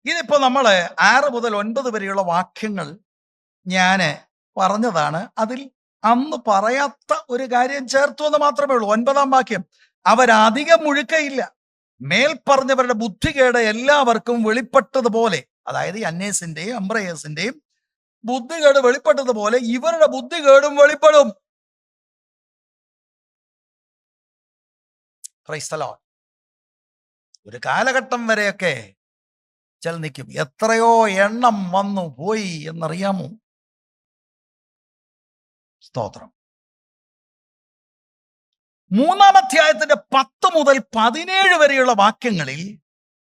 ഇതിപ്പോ നമ്മൾ 6 മുതൽ 9 വരെയുള്ള വാക്യങ്ങൾ ഞാൻ പറഞ്ഞതാണ്. അതിൽ അന്ന് പറയാത്ത ഒരു കാര്യം ചേർത്തു എന്ന് മാത്രമേ ഉള്ളൂ. 9-ാം വാക്യം, അവരധികം മുഴുക്കയില്ല, മേൽപ്പറഞ്ഞവരുടെ ബുദ്ധികേട് എല്ലാവർക്കും വെളിപ്പെട്ടതുപോലെ. അതായത് അന്നേസിന്റെയും അംബ്രയേസിന്റെയും ബുദ്ധികേട് വെളിപ്പെട്ടതുപോലെ ഇവരുടെ ബുദ്ധികേടും വെളിപ്പെടും. Praise the Lord. ഒരു കാലഘട്ടം വരെയൊക്കെ ചില നിൽക്കും. എത്രയോ എണ്ണം വന്നു പോയി എന്നറിയാമോ? സ്തോത്രം. 3-ാം അധ്യായത്തിന്റെ 10 മുതൽ 17 വരെയുള്ള വാക്യങ്ങളിൽ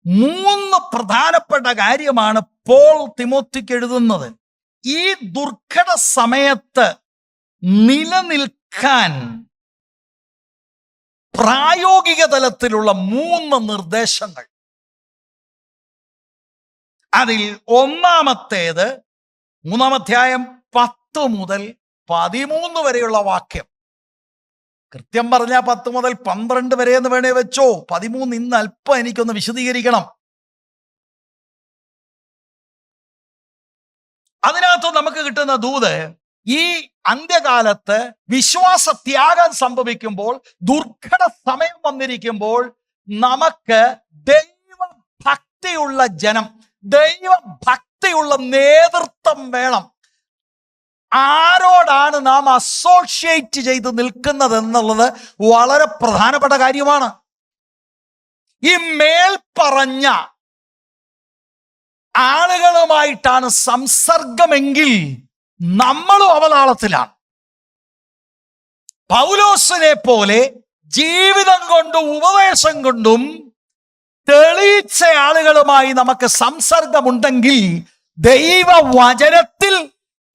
3 പ്രധാനപ്പെട്ട കാര്യമാണ് പോൾ തിമോത്തിക്ക് എഴുതുന്നത്. ഈ ദുർഘട സമയത്ത് നിലനിൽക്കാൻ പ്രായോഗിക തലത്തിലുള്ള 3 നിർദ്ദേശങ്ങൾ. അതിൽ ഒന്നാമത്തേത് 3-ാം അധ്യായം 10 മുതൽ 13 വരെയുള്ള വാക്യം. കൃത്യം പറഞ്ഞാൽ 10 മുതൽ 12 വരെ എന്ന് വേണേ വെച്ചോ. 13 ഇന്ന് അല്പം എനിക്കൊന്ന് വിശദീകരിക്കണം. അതിനകത്ത് നമുക്ക് കിട്ടുന്ന ദൂത്, ഈ അന്ത്യകാലത്ത് വിശ്വാസത്യാഗം സംഭവിക്കുമ്പോൾ, ദുർഘട സമയം വന്നിരിക്കുമ്പോൾ, നമുക്ക് ദൈവഭക്തിയുള്ള ജനം, ദൈവഭക്തിയുള്ള നേതൃത്വം വേണം. ആരോടാണ് നാം അസോസിയേറ്റ് ചെയ്ത് നിൽക്കുന്നത് എന്നുള്ളത് വളരെ പ്രധാനപ്പെട്ട കാര്യമാണ്. ഈ മേൽപ്പറഞ്ഞ ആളുകളുമായിട്ടാണ് സംസർഗമെങ്കിൽ നമ്മളും അവതാളത്തിലാണ്. പൗലോസിനെ പോലെ ജീവിതം കൊണ്ടും ഉപദേശം കൊണ്ടും തെളിയിച്ച ആളുകളുമായി നമുക്ക് സംസർഗമുണ്ടെങ്കിൽ ദൈവവചനത്തിൽ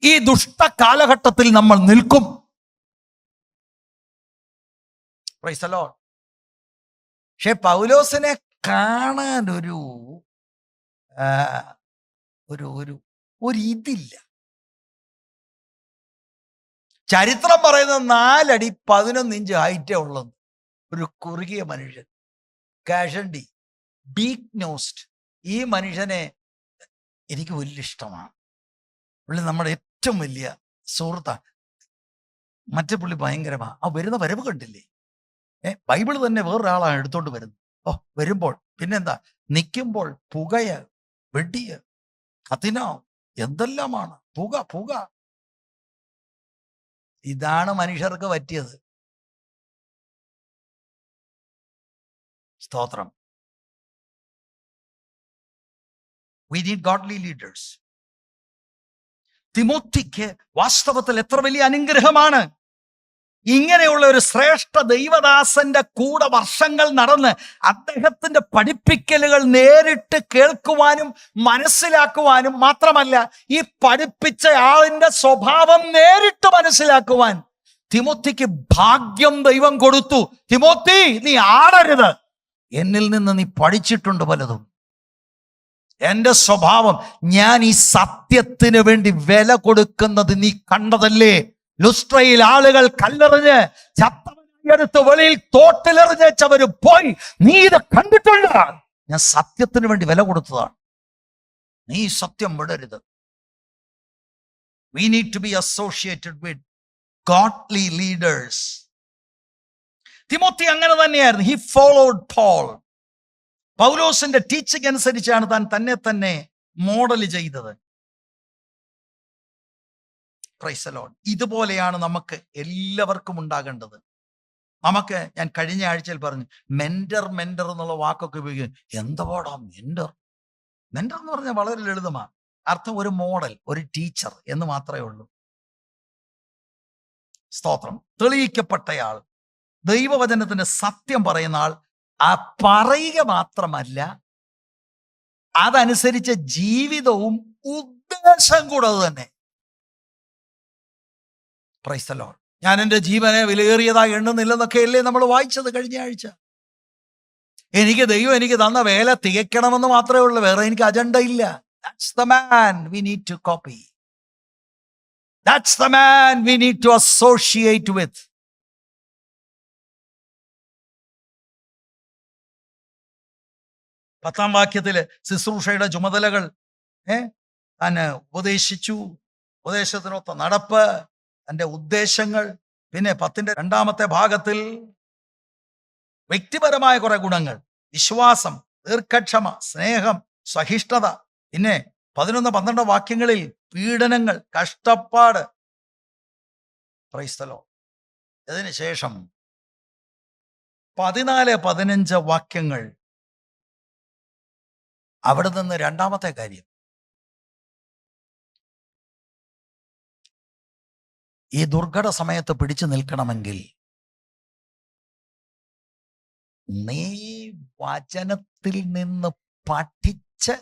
ഈ ദുഷ്ട കാലഘട്ടത്തിൽ നമ്മൾ നിൽക്കും. Price the Lord. പക്ഷെ പൗലോസിനെ കാണാൻ ഒരു ഇതില്ല. ചരിത്രം പറയുന്നത് 4 അടി 11 ഇഞ്ച് ഹൈറ്റേ ഉള്ളത്. ഒരു കുറുകിയ മനുഷ്യൻ, കാഷണ്ടി, ബീക്ക് നോസ്റ്റ്. ഈ മനുഷ്യനെ എനിക്ക് വലിയ ഇഷ്ടമാണ്. പുള്ളി നമ്മുടെ ഏറ്റവും വലിയ സുഹൃത്താണ്. മറ്റേ പുള്ളി ഭയങ്കരമാണ്. ആ വരുന്ന വരവ് കണ്ടില്ലേ? ബൈബിൾ തന്നെ വേറൊരാളാണ് എടുത്തോണ്ട് വരുന്നത്. വരുമ്പോൾ പിന്നെന്താ, നിൽക്കുമ്പോൾ പുകയ, വെടിയ, കത്തിന, എന്തെല്ലാമാണ്. പുക. ഇതാണ് മനുഷ്യർക്ക് പറ്റിയത്. സ്തോത്രം. We need godly leaders. തിമോത്തിക്ക് വാസ്തവത്തിൽ എത്ര വലിയ അനുഗ്രഹമാണ്. ഇങ്ങനെയുള്ള ഒരു ശ്രേഷ്ഠ ദൈവദാസന്റെ കൂടെ വർഷങ്ങൾ നടന്ന് അദ്ദേഹത്തിന്റെ പഠിപ്പിക്കലുകൾ നേരിട്ട് കേൾക്കുവാനും മനസ്സിലാക്കുവാനും മാത്രമല്ല, ഈ പഠിപ്പിച്ച ആളിന്റെ സ്വഭാവം നേരിട്ട് മനസ്സിലാക്കുവാൻ തിമോത്തിക്ക് ഭാഗ്യം ദൈവം കൊടുത്തു. തിമോത്തി, നീ ആടരുത്. എന്നിൽ നിന്ന് നീ പഠിച്ചിട്ടുണ്ട് പലതും. എന്റെ സ്വഭാവം, ഞാൻ ഈ സത്യത്തിന് വേണ്ടി വില കൊടുക്കുന്നത് നീ കണ്ടതല്ലേ? ലുസ്ട്രയിൽ ആളുകൾ കല്ലെറിഞ്ഞ് ചത്തവനെടുത്ത് വെളിയിൽ തോട്ടിലെറിഞ്ഞവര് പോയി. നീ ഇത് കണ്ടിട്ടുണ്ട്. ഞാൻ സത്യത്തിന് വേണ്ടി വില കൊടുത്തതാണ്. നീ സത്യം വിടരുത്. We need to be associated with godly leaders. Timothy അങ്ങനെ തന്നെയായിരുന്നു. He followed Paul. പൗലോസിന്റെ ടീച്ചിങ് അനുസരിച്ചാണ് താൻ തന്നെ മോഡൽ ചെയ്തത്. Price the Lord. ഇതുപോലെയാണ് നമുക്ക് എല്ലാവർക്കും ഉണ്ടാകേണ്ടത്. നമുക്ക്, ഞാൻ കഴിഞ്ഞ ആഴ്ചയിൽ പറഞ്ഞു, മെന്റർ എന്നുള്ള വാക്കൊക്കെ ഉപയോഗിക്കും. എന്താടാ മെന്റർ എന്ന് പറഞ്ഞാൽ വളരെ ലളിതമാണ്. അർത്ഥം ഒരു മോഡൽ, ഒരു ടീച്ചർ എന്ന് മാത്രമേ ഉള്ളൂ. സ്തോത്രം. തെളിയിക്കപ്പെട്ടയാൾ, ദൈവവചനത്തിന്റെ സത്യം പറയുന്ന ആൾ. ആ പറയുക മാത്രമല്ല, അതനുസരിച്ച ജീവിതവും ഉദ്ദേശം കൂടെ അത് തന്നെ. Price the Lord. ഞാൻ എൻ്റെ ജീവനെ വിലയേറിയതായി എണ്ണുന്നില്ലെന്നൊക്കെ അല്ലേ നമ്മൾ വായിച്ചത് കഴിഞ്ഞ ആഴ്ച. ദൈവം എനിക്ക് തന്ന വേല തികയ്ക്കണമെന്ന് മാത്രമേ ഉള്ളൂ, വേറെ എനിക്ക് അജണ്ട ഇല്ല. That's the man we need to copy. That's the man we need to associate with. 10-ാം വാക്യത്തില് ശുശ്രൂഷയുടെ ചുമതലകൾ താൻ ഉപദേശിച്ചു, ഉപദേശത്തിനൊത്ത നടപ്പ്, തൻ്റെ ഉദ്ദേശങ്ങൾ. പിന്നെ 10-ന്റെ 2-ാമത്തെ ഭാഗത്തിൽ വ്യക്തിപരമായ കുറെ ഗുണങ്ങൾ: വിശ്വാസം, ദീർഘക്ഷമ, സ്നേഹം, സഹിഷ്ണുത. പിന്നെ 11-12 വാക്യങ്ങളിൽ പീഡനങ്ങൾ, കഷ്ടപ്പാട്. Price the Lord. ഇതിന് ശേഷം 14-15 വാക്യങ്ങൾ അവിടെ നിന്ന് 2-ാമത്തെ കാര്യം, ഈ ദുർഘട സമയത്ത് പിടിച്ചു നിൽക്കണമെങ്കിൽ നീ വചനത്തിൽ നിന്ന് പഠിച്ച്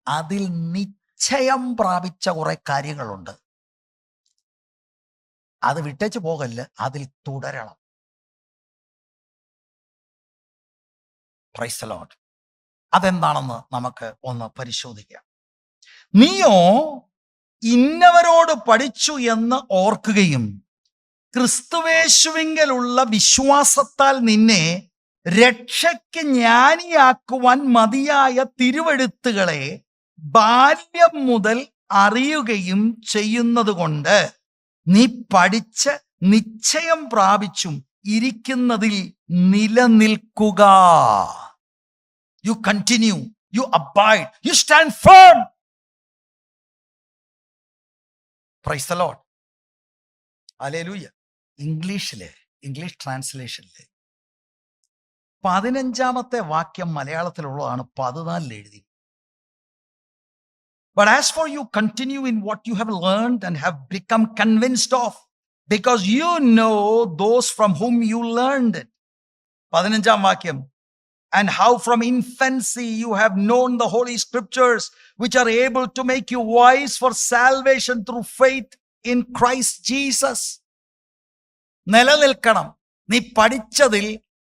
അതിൽ നിശ്ചയം പ്രാപിച്ച കുറെ കാര്യങ്ങളുണ്ട്. അത് വിട്ടേച്ച് പോകല്ല, അതിൽ തുടരണം. Price the Lord. അതെന്താണെന്ന് നമുക്ക് ഒന്ന് പരിശോധിക്കാം. നീയോ ഇന്നവരോട് പഠിച്ചു എന്ന് ഓർക്കുകയും ക്രിസ്തുവേശുവിങ്കലുള്ള വിശ്വാസത്താൽ നിന്നെ രക്ഷയ്ക്ക് ജ്ഞാനിയാക്കുവാൻ മതിയായ തിരുവെഴുത്തുകളെ ബാല്യം മുതൽ അറിയുകയും ചെയ്യുന്നത് കൊണ്ട് നീ പഠിച്ച് നിശ്ചയം പ്രാപിച്ചും ഇരിക്കുന്നതിൽ നിലനിൽക്കുക. You continue, you abide, you stand firm. Praise the Lord. Hallelujah. English ട്രാൻസ്ലേഷനില് 15-ാമത്തെ വാക്യം മലയാളത്തിലുള്ളതാണ്, 14 എഴുതി. But as for you, continue in what you have learned and have become convinced of, because you know those from whom you learned it. 15-ാം വാക്യം, and how from infancy you have known the holy scriptures, which are able to make you wise for salvation through faith in Christ Jesus. നിലനിൽക്കണം. നീ പഠിച്ചതിൽ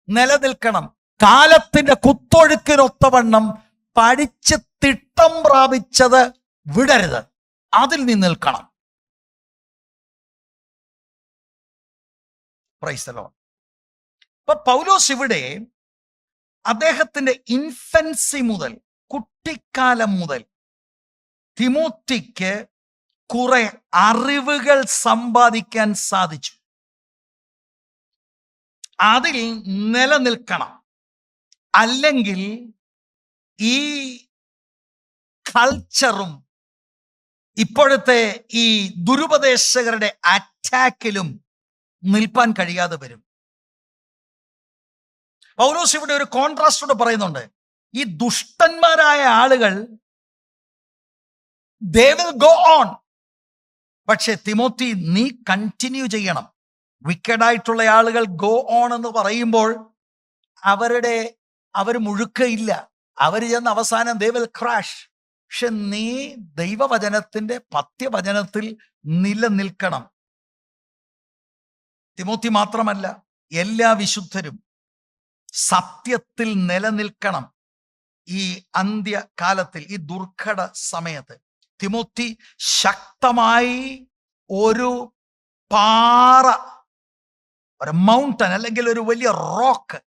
നിലനിൽക്കണം. കാലത്തിന്റെ കുത്തൊഴുക്കിനൊത്തവണ്ണം പഠിച്ച് തിട്ടം പ്രാപിച്ചത് വിടരുത്. അതിൽ നീ നിൽക്കണം. Price the Lord. അപ്പൊ പൗലോസ് ഇവിടെ അദ്ദേഹത്തിന്റെ ഇൻഫൻസി മുതൽ, കുട്ടിക്കാലം മുതൽ തിമോത്തിക്ക് കുറെ അറിവുകൾ സമ്പാദിക്കാൻ സാധിച്ചു. അതിൽ നിലനിൽക്കണം. അല്ലെങ്കിൽ ഈ കൾച്ചറും ഇപ്പോഴത്തെ ഈ ദുരുപദേശകരുടെ അറ്റാക്കിലും നിൽപ്പാൻ കഴിയാതെ വരും. പൗലോസ് ഇവിടെ ഒരു കോൺട്രാസ്റ്റോട് പറയുന്നുണ്ട്. ഈ ദുഷ്ടന്മാരായ ആളുകൾ they will go on. പക്ഷെ തിമോത്തി, നീ കണ്ടിന്യൂ ചെയ്യണം. വിക്കഡായിട്ടുള്ള ആളുകൾ ഗോ ഓൺ എന്ന് പറയുമ്പോൾ അവർ മുഴുക്കയില്ല. അവർ ചെന്ന് അവസാനം they will crash. പക്ഷെ നീ ദൈവവചനത്തിന്റെ പഥ്യവചനത്തിൽ നിലനിൽക്കണം. തിമോത്തി മാത്രമല്ല, എല്ലാ വിശുദ്ധരും സത്യത്തിൽ നിലനിൽക്കണം. ഈ അന്ത്യകാലത്തിൽ, ഈ ദുർഘട സമയത്ത് തിമോത്തി ശക്തമായി ഒരു പാറ, ഒരു മൗണ്ടൻ അല്ലെങ്കിൽ ഒരു വലിയ റോക്ക്,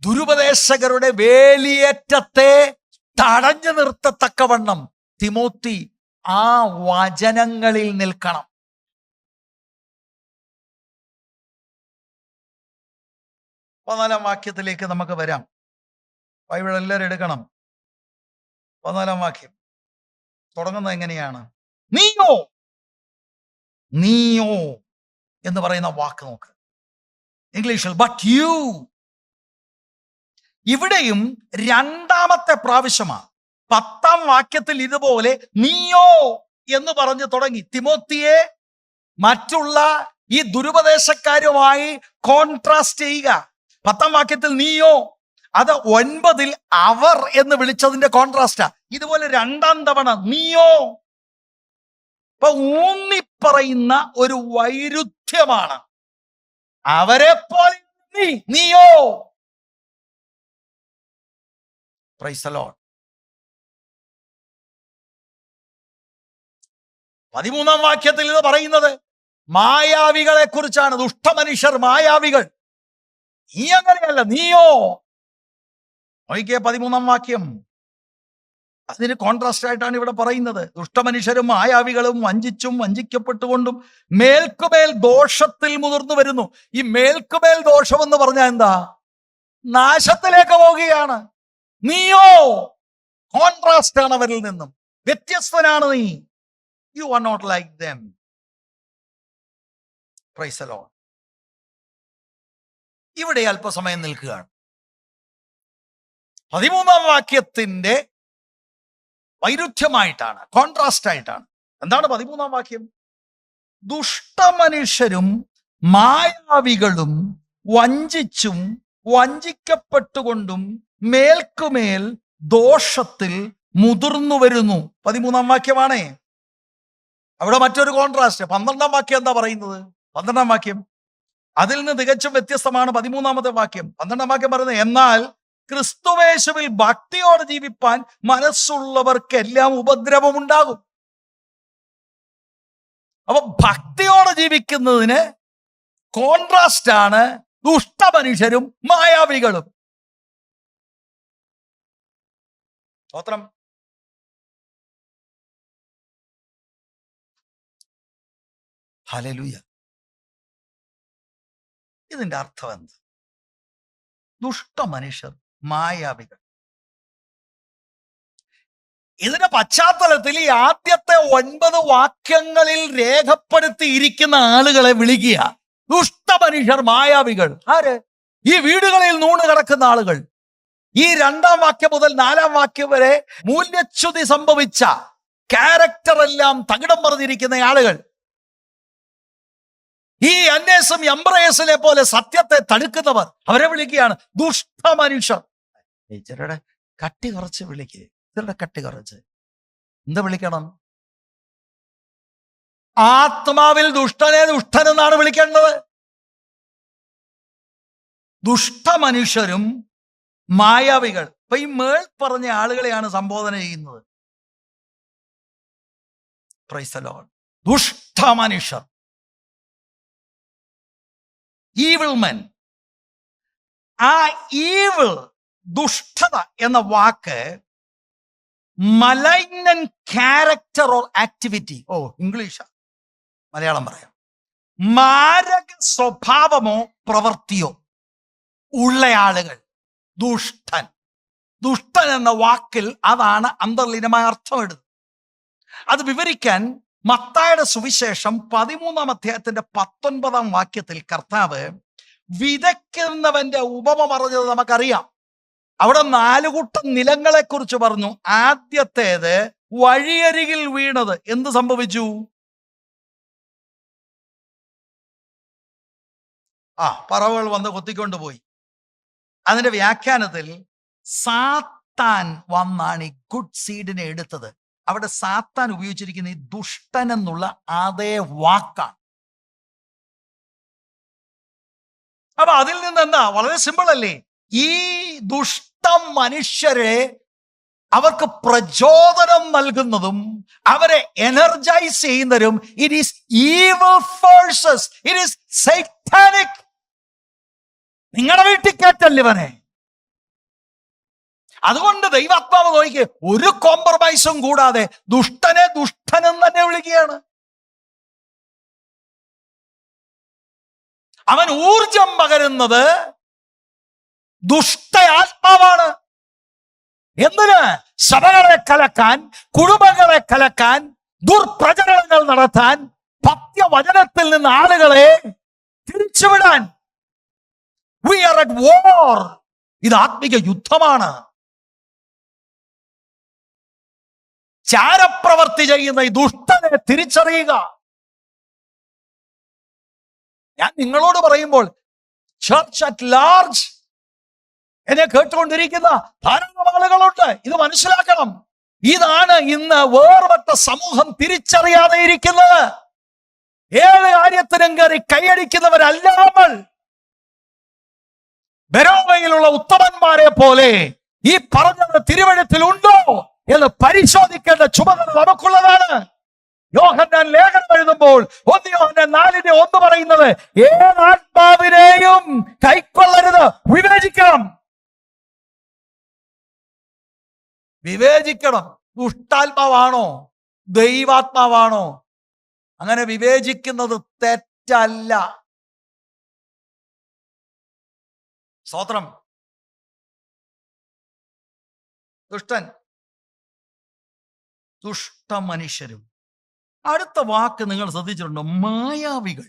ദുരുപദേശകരുടെ വേലിയേറ്റത്തെ തടഞ്ഞു നിർത്തത്തക്കവണ്ണം തിമോത്തി ആ വചനങ്ങളിൽ നിൽക്കണം. 14-ാം വാക്യത്തിലേക്ക് നമുക്ക് വരാം. ബൈബിൾ എല്ലാവരും എടുക്കണം. 14-ാം വാക്യം തുടങ്ങുന്നത് എങ്ങനെയാണ്? നീയോ എന്ന് പറയുന്ന വാക്ക് നോക്ക് ഇംഗ്ലീഷിൽ. But you. ഇവിടെയും 2-ാമത്തെ പ്രാവശ്യമാണ്. 10-ാം വാക്യത്തിൽ ഇതുപോലെ നീയോ എന്ന് പറഞ്ഞ് തുടങ്ങി തിമോത്തിയെ മറ്റുള്ള ഈ ദുരുപദേശക്കാരുമായി കോൺട്രാസ്റ്റ് ചെയ്യുക. 10-ാം വാക്യത്തിൽ നീയോ, അത് 9-ൽ അവർ എന്ന് വിളിച്ചതിന്റെ കോൺട്രാസ്റ്റാ. ഇതുപോലെ 2-ാം തവണ നീയോ. അപ്പൊ ഊന്നിപ്പറയുന്ന ഒരു വൈരുദ്ധ്യമാണ്. അവരെ പോലെ നീയോ. Price the Lord. 13-ാം വാക്യത്തിൽ ഇത് പറയുന്നത് മായാവികളെ കുറിച്ചാണ്. ദുഷ്ടമനുഷ്യർ, മായാവികൾ. നീ അങ്ങനെയല്ല, നീയോ. നോക്കിക്കേ 13-ാം വാക്യം. അതിന് കോൺട്രാസ്റ്റ് ആയിട്ടാണ് ഇവിടെ പറയുന്നത്. ദുഷ്ടമനുഷ്യരും മായാവികളും വഞ്ചിച്ചും വഞ്ചിക്കപ്പെട്ടുകൊണ്ടും മേൽക്കുമേൽ ദോഷത്തിൽ മുതിർന്നു വരുന്നു. ഈ മേൽക്കുമേൽ ദോഷം എന്ന് പറഞ്ഞാൽ എന്താ? നാശത്തിലേക്ക് പോവുകയാണ്. നീയോ കോൺട്രാസ്റ്റ് ആണ് അവരിൽ നിന്നും, വ്യത്യസ്തനാണ് നീ. You are not like them. Praise the Lord. ഇവിടെ അല്പസമയം നിൽക്കുകയാണ്. 13-ാം വാക്യത്തിന്റെ വൈരുദ്ധ്യമായിട്ടാണ്, കോൺട്രാസ്റ്റ് ആയിട്ടാണ്. എന്താണ് 13-ാം വാക്യം? ദുഷ്ടമനുഷ്യരും മായാവികളും വഞ്ചിച്ചും വഞ്ചിക്കപ്പെട്ടുകൊണ്ടും മേൽക്കുമേൽ ദോഷത്തിൽ മുതിർന്നു വരുന്നു. 13-ാം വാക്യമാണേ. അവിടെ മറ്റൊരു കോൺട്രാസ്റ്റ്. 12-ാം വാക്യം എന്താ പറയുന്നത്? 12-ാം വാക്യം അതിൽ നിന്ന് തികച്ചും വ്യത്യസ്തമാണ്. 13-ാമത്തെ വാക്യം. 12-ാം വാക്യം പറയുന്നത്, എന്നാൽ ക്രിസ്തുവേശുവിൽ ഭക്തിയോടെ ജീവിപ്പാൻ മനസ്സുള്ളവർക്കെല്ലാം ഉപദ്രവം ഉണ്ടാകും. അപ്പൊ ഭക്തിയോടെ ജീവിക്കുന്നതിന് കോൺട്രാസ്റ്റ് ആണ് ദുഷ്ടമനുഷ്യരും മായാവികളും. സ്തോത്രം. ഹല്ലേലൂയ. ഇതിന്റെ അർത്ഥം എന്ത്? ദുഷ്ടമനുഷ്യർ, മായാവികൾ. ഇതിന്റെ പശ്ചാത്തലത്തിൽ ഈ ആദ്യത്തെ 9 വാക്യങ്ങളിൽ രേഖപ്പെടുത്തിയിരിക്കുന്ന ആളുകളെ വിളിക്കുക ദുഷ്ടമനുഷ്യർ, മായാവികൾ. ആര്? ഈ വീടുകളിൽ നൂണ് കിടക്കുന്ന ആളുകൾ. ഈ 2-ാം വാക്യം മുതൽ 4-ാം വാക്യം വരെ മൂല്യച്യുതി സംഭവിച്ച, ക്യാരക്ടർ എല്ലാം തകിടം പറഞ്ഞിരിക്കുന്ന ആളുകൾ. ഈ അന്നേസും എംബ്രയേസിനെ പോലെ സത്യത്തെ തടുക്കുന്നവർ, അവരെ വിളിക്കുകയാണ് ദുഷ്ടമനുഷ്യർ. ചിലരുടെ കട്ടി കുറച്ച് വിളിക്കുക, ചിലരുടെ കട്ടി കുറച്ച്. എന്താ വിളിക്കണം? ആത്മാവിൽ ദുഷ്ടനെ ദുഷ്ടനെന്നാണ് വിളിക്കേണ്ടത്. ദുഷ്ടമനുഷ്യരും മായാവികൾ. ഇപ്പൊ ഈ മേൾ പറഞ്ഞ ആളുകളെയാണ് സംബോധന ചെയ്യുന്നത്. Praise the Lord. ദുഷ്ടമനുഷ്യർ, ഈവിൾ മെൻ. ആ ഈവിൾ, ദുഷ്ടത എന്ന വാക്ക് malignant character or activity. English, Malayalam പറയാം. മാരക സ്വഭാവമോ പ്രവൃത്തിയോ ഉള്ള ആളുകൾ ദുഷ്ടൻ. ദുഷ്ടൻ എന്ന വാക്കിൽ അതാണ് അന്തർലീനമായ അർത്ഥം എടുത്തത്. അത് വിവരിക്കാൻ മത്തായിയുടെ സുവിശേഷം 13-ാം അധ്യായത്തിന്റെ 19-ാം വാക്യത്തിൽ കർത്താവ് വിതയ്ക്കുന്നവന്റെ ഉപമ പറഞ്ഞത് നമുക്കറിയാം. അവിടെ 4 കൂട്ടം നിലങ്ങളെ കുറിച്ച് പറഞ്ഞു. ആദ്യത്തേത് വഴിയരികിൽ വീണത്. എന്ത് സംഭവിച്ചു? പറവകൾ വന്ന് കൊത്തിക്കൊണ്ടുപോയി. അതിന്റെ വ്യാഖ്യാനത്തിൽ സാത്താൻ വന്നാണ് ഈ ഗുഡ് സീഡിനെ എടുത്തത്. അവിടെ സാത്താൻ ഉപയോഗിച്ചിരിക്കുന്ന ഈ ദുഷ്ടൻ എന്നുള്ള അതേ വാക്കാണ്. അപ്പൊ അതിൽ നിന്ന് എന്താ? വളരെ സിമ്പിൾ അല്ലേ? ഈ ദുഷ്ട മനുഷ്യരെ അവർക്ക് പ്രചോദനം നൽകുന്നതും അവരെ എനർജൈസ് ചെയ്യുന്നതും it is evil forces, it is satanic. നിങ്ങളുടെ വീട്ടിൽ കേട്ടല്ലേ ഇവനെ? അതുകൊണ്ട് ദൈവാത്മാവ് നോക്കി ഒരു കോംപ്രമൈസും കൂടാതെ ദുഷ്ടനെ ദുഷ്ടനെന്ന് തന്നെ വിളിക്കുകയാണ്. അവൻ ഊർജം പകരുന്നത് ദുഷ്ട ആത്മാവാണ്. എന്തിന്? സഭകളെ കലക്കാൻ, കുടുംബങ്ങളെ കലക്കാൻ, ദുർപ്രചരണങ്ങൾ നടത്താൻ, പത്യവചനത്തിൽ നിന്ന് ആളുകളെ തിരിച്ചുവിടാൻ. We are at war. ഇത് ആത്മിക യുദ്ധമാണ്. ചാരപ്രവർത്തി ചെയ്യുന്ന ഈ ദുഷ്ടനെ തിരിച്ചറിയുക. ഞാൻ നിങ്ങളോട് പറയുമ്പോൾ ചർച്ച് അറ്റ് ലാർജ്, എന്നെ കേട്ടുകൊണ്ടിരിക്കുന്ന ധാരാളം ആളുകളുണ്ട്. ഇത് മനസ്സിലാക്കണം. ഇതാണ് ഇന്ന് വേർപെട്ട സമൂഹം തിരിച്ചറിയാതെ ഇരിക്കുന്നത്. ഏത് കാര്യത്തിനും കയറി കൈയടിക്കുന്നവരല്ല നമ്മൾ. ബെരോവയിലുള്ള ഉത്തമന്മാരെ പോലെ ഈ പറഞ്ഞത് തിരുവഴുത്തിൽ ഉണ്ടോ എന്ന് പരിശോധിക്കേണ്ട ചുമതല നമുക്കുള്ളതാണ്. യോഹന്നാൻ ലേഖനം എഴുതുമ്പോൾ 1 യോഹന്നാൻ 4:1 പറയുന്നത് ഏതാത്മാവിനെയും കൈക്കൊള്ളരുത്, വിവേചിക്കണം. വിവേചിക്കണം. ദുഷ്ടാത്മാവാണോ ദൈവാത്മാവാണോ? അങ്ങനെ വിവേചിക്കുന്നത് തെറ്റല്ല. സ്തോത്രം. ദുഷ്ടൻ, ദുഷ്ട മനുഷ്യരും. അടുത്ത വാക്ക് നിങ്ങൾ ശ്രദ്ധിച്ചിട്ടുണ്ടോ? മായാവികൾ.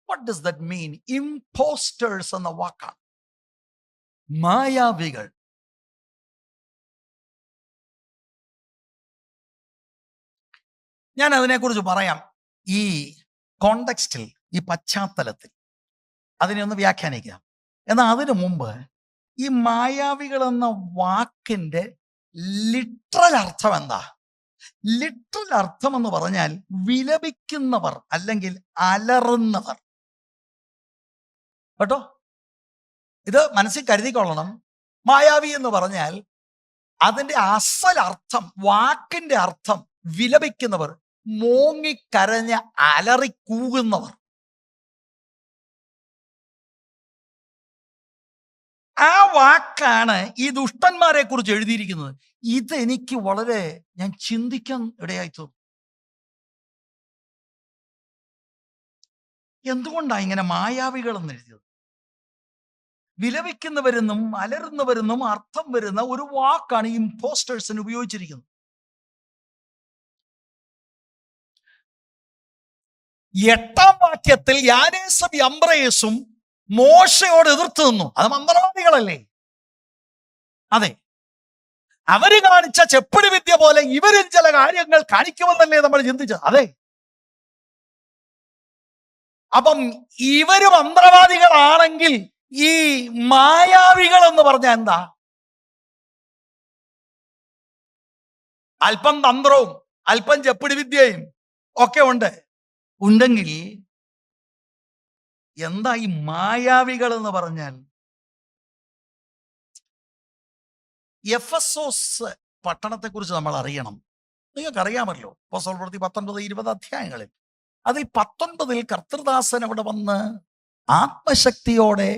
What does that mean? Imposters എന്ന വാക്കാണ് മായാവികൾ. ഞാൻ അതിനെക്കുറിച്ച് പറയാം. ഈ കോണ്ടെക്സ്റ്റിൽ, ഈ പശ്ചാത്തലത്തിൽ അതിനെ ഒന്ന് വ്യാഖ്യാനിക്കാം. എന്നാൽ അതിനു മുമ്പ് ഈ മായാവികൾ എന്ന വാക്കിന്റെ ലിറ്ററൽ അർത്ഥം എന്താ? ലിറ്ററൽ അർത്ഥം എന്ന് പറഞ്ഞാൽ വിലപിക്കുന്നവർ അല്ലെങ്കിൽ അലറുന്നവർ. കേട്ടോ, ഇത് മനസ്സിൽ കരുതിക്കൊള്ളണം. മായാവി എന്ന് പറഞ്ഞാൽ അതിന്റെ അസൽ അർത്ഥം, വാക്കിന്റെ അർത്ഥം വിലപിക്കുന്നവർ, മോങ്ങിക്കരഞ്ഞ് അലറിക്കൂകുന്നവർ. ആ വാക്കാണ് ഈ ദുഷ്ടന്മാരെ കുറിച്ച് എഴുതിയിരിക്കുന്നത്. ഇതെനിക്ക് വളരെ, ഞാൻ ചിന്തിക്കാൻ ഇടയായി തോന്നി. എന്തുകൊണ്ടാണ് ഇങ്ങനെ മായാവികൾ എന്ന് എഴുതിയത്? വിലപിക്കുന്നവരെന്നും അലറുന്നവരെന്നും അർത്ഥം വരുന്ന ഒരു വാക്കാണ് ഇംപോസ്റ്റേഴ്സിന് ഉപയോഗിച്ചിരിക്കുന്നത്. 8-ാം വാക്യത്തിൽ യാനേസും യംബ്രയേസും മോശയോട് എതിർത്ത് നിന്നു. അത് മന്ത്രവാദികളല്ലേ? അതെ, അവര് കാണിച്ച ചെപ്പടി വിദ്യ പോലെ ഇവരും ചില കാര്യങ്ങൾ കാണിക്കുമെന്നല്ലേ നമ്മൾ ചിന്തിച്ചത്? അതെ. അപ്പം ഇവര് മന്ത്രവാദികളാണെങ്കിൽ ഈ മായാവികൾ എന്ന് പറഞ്ഞാൽ എന്താ? അല്പം തന്ത്രവും അല്പം ചെപ്പടി വിദ്യയും ഒക്കെ ഉണ്ടെങ്കിൽ എന്താ ഈ മായാവികൾ എന്ന് പറഞ്ഞാൽ? എഫെസോസ് പട്ടണത്തെക്കുറിച്ച് നമ്മൾ അറിയണം. നിങ്ങൾക്കറിയാമല്ലോ, അപ്പോസ്തലർ പ്രവൃത്തി 19-20 അധ്യായങ്ങളിൽ. അതിൽ 19-ൽ കർത്തൃദാസൻ അവിടെ വന്ന് ആത്മശക്തിയോടെ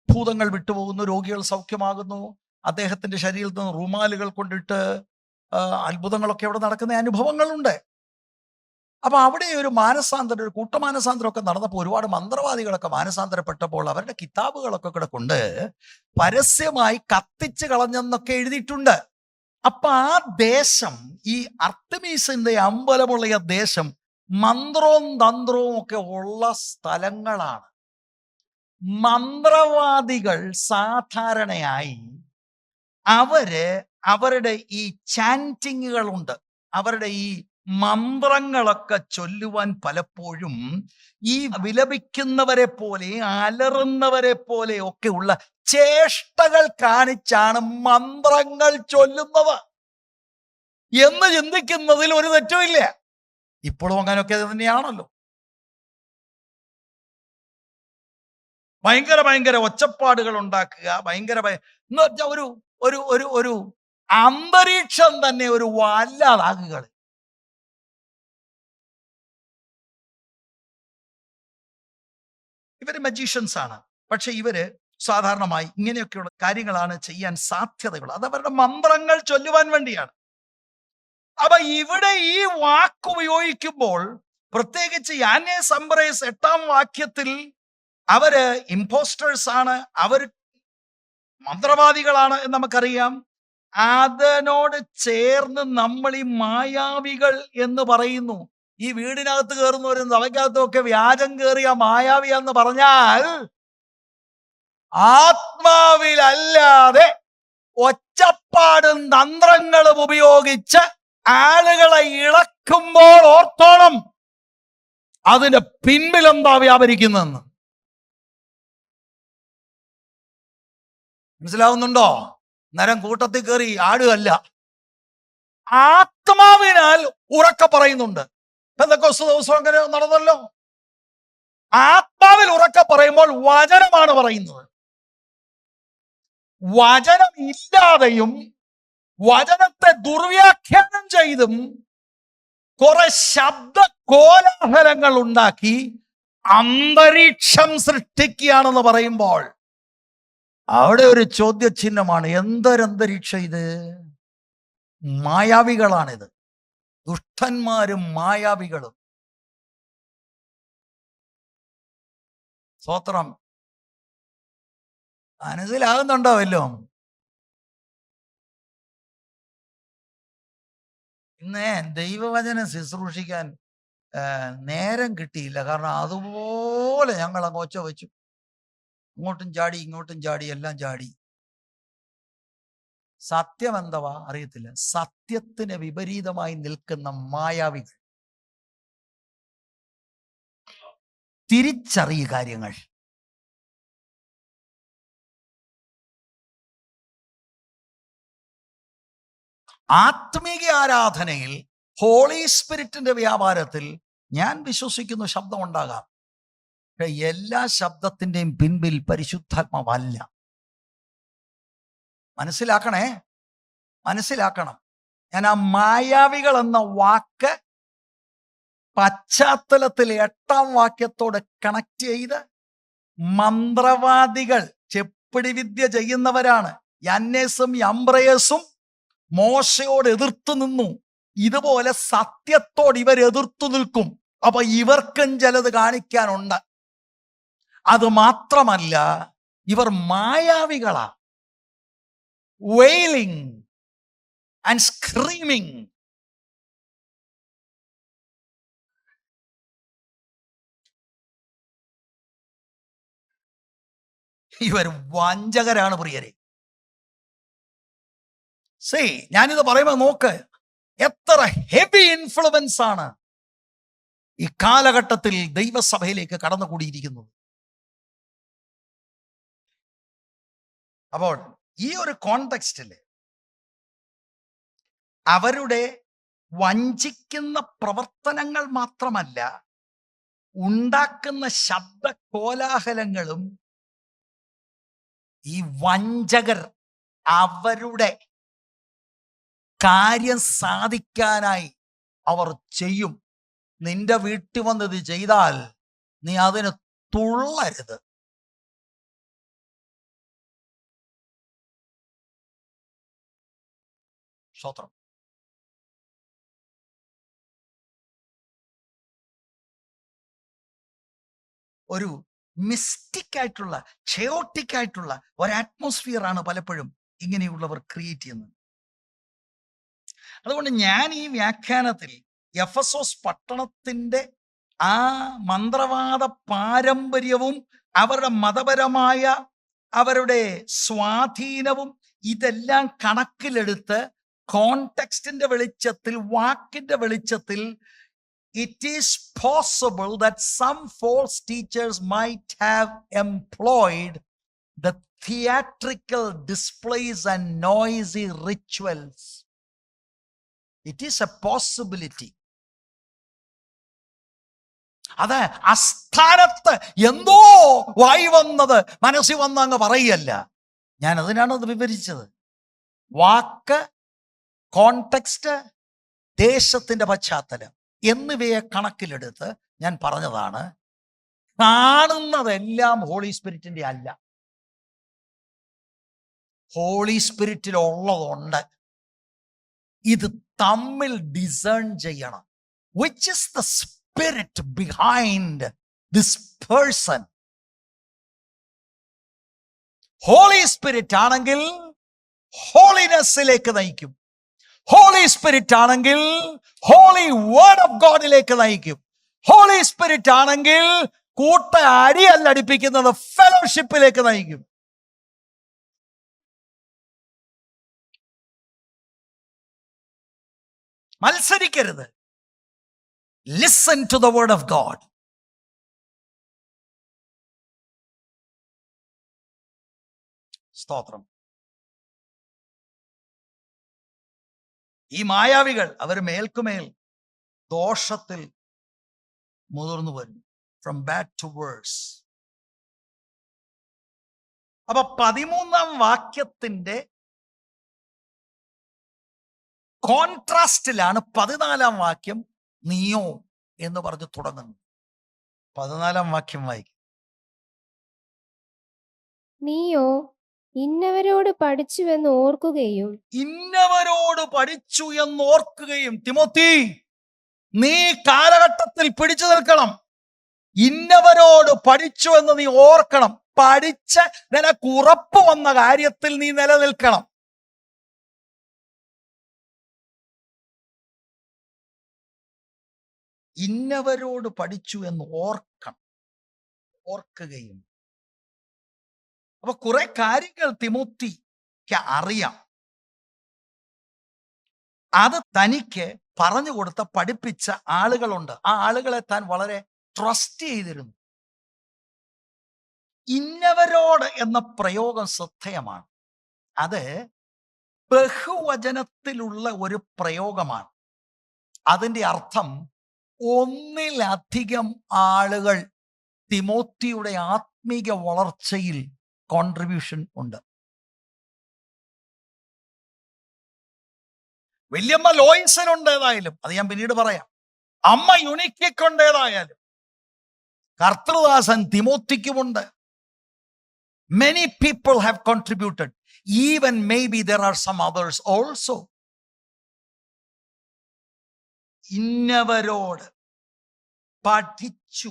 ഭൂതങ്ങൾ വിട്ടുപോകുന്നു, രോഗികൾ സൗഖ്യമാകുന്നു, അദ്ദേഹത്തിന്റെ ശരീരത്തിൽ നിന്ന് റൂമാലുകൾ കൊണ്ടിട്ട് അത്ഭുതങ്ങളൊക്കെ അവിടെ നടക്കുന്ന അനുഭവങ്ങളുണ്ട്. അപ്പൊ അവിടെ ഒരു മാനസാന്തരം, ഒരു കൂട്ടമാനസാന്തരം ഒക്കെ നടന്നപ്പോൾ ഒരുപാട് മന്ത്രവാദികളൊക്കെ മാനസാന്തരപ്പെട്ടപ്പോൾ അവരുടെ കിതാബുകളൊക്കെ കൂടെ കൊണ്ട് പരസ്യമായി കത്തിച്ച് കളഞ്ഞെന്നൊക്കെ എഴുതിയിട്ടുണ്ട്. അപ്പൊ ആ ദേശം, ഈ അർത്തമീസിന്റെ അമ്പലമുള്ള ആ ദേശം മന്ത്രവും തന്ത്രവും ഒക്കെ ഉള്ള സ്ഥലങ്ങളാണ്. മന്ത്രവാദികൾ സാധാരണയായി അവരുടെ ഈ ചാന്റിങ്ങുകളുണ്ട്, അവരുടെ ഈ മന്ത്രങ്ങളൊക്കെ ചൊല്ലുവാൻ പലപ്പോഴും ഈ വിലപിക്കുന്നവരെ പോലെ, അലറുന്നവരെ പോലെ ഒക്കെ ഉള്ള ചേഷ്ടകൾ കാണിച്ചാണ് മന്ത്രങ്ങൾ ചൊല്ലുന്നത് എന്ന് ചിന്തിക്കുന്നതിൽ ഒരു തെറ്റുമില്ല. ഇപ്പോഴും അങ്ങനെയൊക്കെ തന്നെയാണല്ലോ. ഭയങ്കര ഒച്ചപ്പാടുകൾ ഉണ്ടാക്കുക, എന്ന് വെച്ചാൽ ഒരു അന്തരീക്ഷം തന്നെ ഒരു വല്ലാതാകുക. ഇവര് മജീഷ്യൻസ് ആണ്, പക്ഷെ ഇവര് സാധാരണമായി ഇങ്ങനെയൊക്കെയുള്ള കാര്യങ്ങളാണ് ചെയ്യാൻ സാധ്യതകൾ. അത് അവരുടെ മന്ത്രങ്ങൾ ചൊല്ലുവാൻ വേണ്ടിയാണ്. അപ്പൊ ഇവിടെ ഈ വാക്ക് ഉപയോഗിക്കുമ്പോൾ, പ്രത്യേകിച്ച് യാനേസ് യംബ്രയേസ് 8-ാം വാക്യത്തിൽ അവര് ഇംപോസ്റ്റേഴ്സ് ആണ്, അവർ മന്ത്രവാദികളാണ് എന്ന് നമുക്കറിയാം. അതിനോട് ചേർന്ന് നമ്മൾ ഈ മായാവികൾ എന്ന് പറയുന്നു. ഈ വീടിനകത്ത് കയറുന്നവരും സഭയ്ക്കകത്തും ഒക്കെ വ്യാജം കയറിയ മായാവി എന്ന് പറഞ്ഞാൽ ആത്മാവിലല്ലാതെ ഒച്ചപ്പാടും തന്ത്രങ്ങളും ഉപയോഗിച്ച് ആളുകളെ ഇളക്കുമ്പോൾ ഓർത്തോണം അതിന്റെ പിൻപിലെന്താ വ്യാപരിക്കുന്നെന്ന്. മനസ്സിലാവുന്നുണ്ടോ? നേരം കൂട്ടത്തിൽ കയറി ആടുകയല്ല, ആത്മാവിനാൽ ഉറക്കെ പറയുന്നുണ്ട്. പെന്തക്കോസ്ത് ദിവസം അങ്ങനെ നടന്നല്ലോ. ആത്മാവിൽ ഉറക്കെ പറയുമ്പോൾ വചനമാണ് പറയുന്നത്. വചനം ഇല്ലാതെയും വചനത്തെ ദുർവ്യാഖ്യാനം ചെയ്തും കുറെ ശബ്ദ കോലാഹലങ്ങൾ ഉണ്ടാക്കി അന്തരീക്ഷം സൃഷ്ടിക്കുകയാണെന്ന് പറയുമ്പോൾ അവിടെ ഒരു ചോദ്യചിഹ്നമാണ്. എന്തൊരന്തരീക്ഷം ഇത്! മായാവികളാണിത്, ദുഷ്ടന്മാരും മായാവികളും. സ്തോത്രം. മനസ്സിലാകുന്നുണ്ടോ വല്ലോ? ഇന്ന് ദൈവവചനം ശുശ്രൂഷിക്കാൻ നേരം കിട്ടിയില്ല. കാരണം അതുപോലെ ഞങ്ങൾ അങ്ങ് ഒച്ച വെച്ചു. ഇങ്ങോട്ടും ചാടി ഇങ്ങോട്ടും ചാടി എല്ലാം ചാടി. സത്യം എന്തവാ അറിയത്തില്ല. സത്യത്തിന് വിപരീതമായി നിൽക്കുന്ന മായാവികൾ. തിരിച്ചറിയുക കാര്യങ്ങൾ. ആത്മീക ആരാധനയിൽ ഹോളി സ്പിരിറ്റിന്റെ വ്യാപാരത്തിൽ ഞാൻ വിശ്വസിക്കുന്നു ശബ്ദം ഉണ്ടാകാം. പക്ഷെ എല്ലാ ശബ്ദത്തിൻ്റെയും പിൻപിൽ പരിശുദ്ധാത്മാവല്ല. മനസ്സിലാക്കണം. ഞാൻ ആ മായാവികൾ എന്ന വാക്ക് പശ്ചാത്തലത്തിൽ 8-ാം വാക്യത്തോട് കണക്ട് ചെയ്ത്, മന്ത്രവാദികൾ, ചെപ്പിടി വിദ്യ ചെയ്യുന്നവരാണ്. യന്നേസും യംബ്രയേസും മോശയോട് എതിർത്തു നിന്നു. ഇതുപോലെ സത്യത്തോട് ഇവർ എതിർത്തു നിൽക്കും. അപ്പൊ ഇവർക്കും ചിലത് കാണിക്കാനുണ്ട്. അത് മാത്രമല്ല, ഇവർ മായാവികളാ. Vailing and screaming. ഇവർ വഞ്ചകരാണ് പ്രിയരെ. ഞാനിത് പറയുമ്പോൾ നോക്ക്, എത്ര ഹെവി ഇൻഫ്ലുവൻസ് ആണ് ഈ കാലഘട്ടത്തിൽ ദൈവസഭയിലേക്ക് കടന്നുകൂടിയിരിക്കുന്നത്. അപ്പോൾ ഈ ഒരു കോണ്ടെക്സ്റ്റില് അവരുടെ വഞ്ചിക്കുന്ന പ്രവർത്തനങ്ങൾ മാത്രമല്ല, ഉണ്ടാക്കുന്ന ശബ്ദ കോലാഹലങ്ങളും ഈ വഞ്ചകർ അവരുടെ കാര്യം സാധിക്കാനായി അവർ ചെയ്യും. നിന്റെ വീട്ടിൽ വന്നത് ചെയ്താൽ നീ അതിന് തുള്ളരുത്. സ്തോത്രം. ഒരു മിസ്റ്റിക് ആയിട്ടുള്ള, ചെയോട്ടിക് ആയിട്ടുള്ള ഒരു അറ്റ്മോസ്ഫിയർ ആണ് പലപ്പോഴും ഇങ്ങനെയുള്ളവർ ക്രിയേറ്റ് ചെയ്യുന്നത്. അതുകൊണ്ട് ഞാൻ ഈ വ്യാഖ്യാനത്തിൽ എഫെസോസ് പട്ടണത്തിന്റെ ആ മന്ത്രവാദ പാരമ്പര്യവും അവരുടെ മതപരമായ അവരുടെ സ്വാധീനവും ഇതെല്ലാം കണക്കിലെടുത്ത് കോണ്ടെക്സ്റ്റിന്റെ വെളിച്ചത്തിൽ, വാക്കിന്റെ വെളിച്ചത്തിൽ, it is possible that some false teachers might have employed the theatrical displays and noisy rituals. It is a possibility. അത് അസ്ഥാനത്ത് എന്തോ വായി വന്നത് മനസ്സിൽ വന്ന് അങ്ങ് പറയല്ല. ഞാൻ അതിനാണ് അത് വിവരിച്ചത്. വാക്ക്, കോണ്ടെക്സ്റ്റ്, ദേശത്തിന്റെ പശ്ചാത്തലം എന്നിവയെ കണക്കിലെടുത്ത് ഞാൻ പറഞ്ഞതാണ്. കാണുന്നതെല്ലാം ഹോളി സ്പിരിറ്റിന്റെ അല്ല. ഹോളി സ്പിരിറ്റിൽ ഉള്ളതുണ്ട്. ഇത് തമ്മിൽ ഡിസേൺ ചെയ്യണം. Which is the spirit behind this person? Holy spirit ആണെങ്കിൽ ഹോളിനെസ്സിലേക്ക് നയിക്കും. ഹോളി സ്പിരിറ്റ് ആണെങ്കിൽ ഹോളി വേർഡ് ഓഫ് ഗോഡിലേക്ക് നയിക്കും. ഹോളി സ്പിരിറ്റ് ആണെങ്കിൽ കൂട്ട അടിയല്ല അടിപ്പിക്കുന്നത്, ഫെലോഷിപ്പിലേക്ക് നയിക്കും. മത്സരിക്കരുത്. Listen to the word of God. സ്തോത്രം. ഈ മായാവികൾ അവർ മേൽക്കുമേൽ ദോഷത്തിൽ മുതിർന്നു വരുന്നു. From bad to worse. അപ്പൊ 13-ാം വാക്യത്തിന്റെ കോൺട്രാസ്റ്റിലാണ് 14-ാം വാക്യം നീയോ എന്ന് പറഞ്ഞ് തുടങ്ങുന്നു. 14-ാം വാക്യം വായിക്കും. നീയോ ഇന്നവരോട് പഠിച്ചുവെന്ന് ഓർക്കുകയും ഇന്നവരോട് പഠിച്ചു എന്ന് ഓർക്കുകയും. തിമോത്തി, നീ കാലഘട്ടത്തിൽ പിടിച്ചു നിൽക്കണം. ഇന്നവരോട് പഠിച്ചു എന്ന് നീ ഓർക്കണം. പഠിച്ച് നിനക്ക് ഉറപ്പ് വന്ന കാര്യത്തിൽ നീ നിലനിൽക്കണം. ഇന്നവരോട് പഠിച്ചു എന്ന് ഓർക്കുകയും. അപ്പൊ കുറെ കാര്യങ്ങൾ തിമോത്തിക്ക് അറിയാം. അത് തനിക്ക് പറഞ്ഞു കൊടുത്ത പഠിപ്പിച്ച ആളുകളുണ്ട്. ആ ആളുകളെ താൻ വളരെ ട്രസ്റ്റ് ചെയ്തിരുന്നു. ഇന്നവരോട് എന്ന പ്രയോഗം ശ്രദ്ധേയമാണ്. അത് ബഹുവചനത്തിലുള്ള ഒരു പ്രയോഗമാണ്. അതിൻ്റെ അർത്ഥം ഒന്നിലധികം ആളുകൾ തിമോത്തിയുടെ ആത്മീക വളർച്ചയിൽ കോൺട്രിബ്യൂഷൻ ഉണ്ട്. വല്യമ്മ ലോയിസിനുണ്ടേതായാലും അത് ഞാൻ പിന്നീട് പറയാം. അമ്മ യുനിക്കുണ്ടേതായാലും കർത്തൃദാസൻ തിമോത്തിക്കുമുണ്ട്. Many people have contributed. Even maybe there are some others also. ഇന്നവരോട് പഠിച്ചു.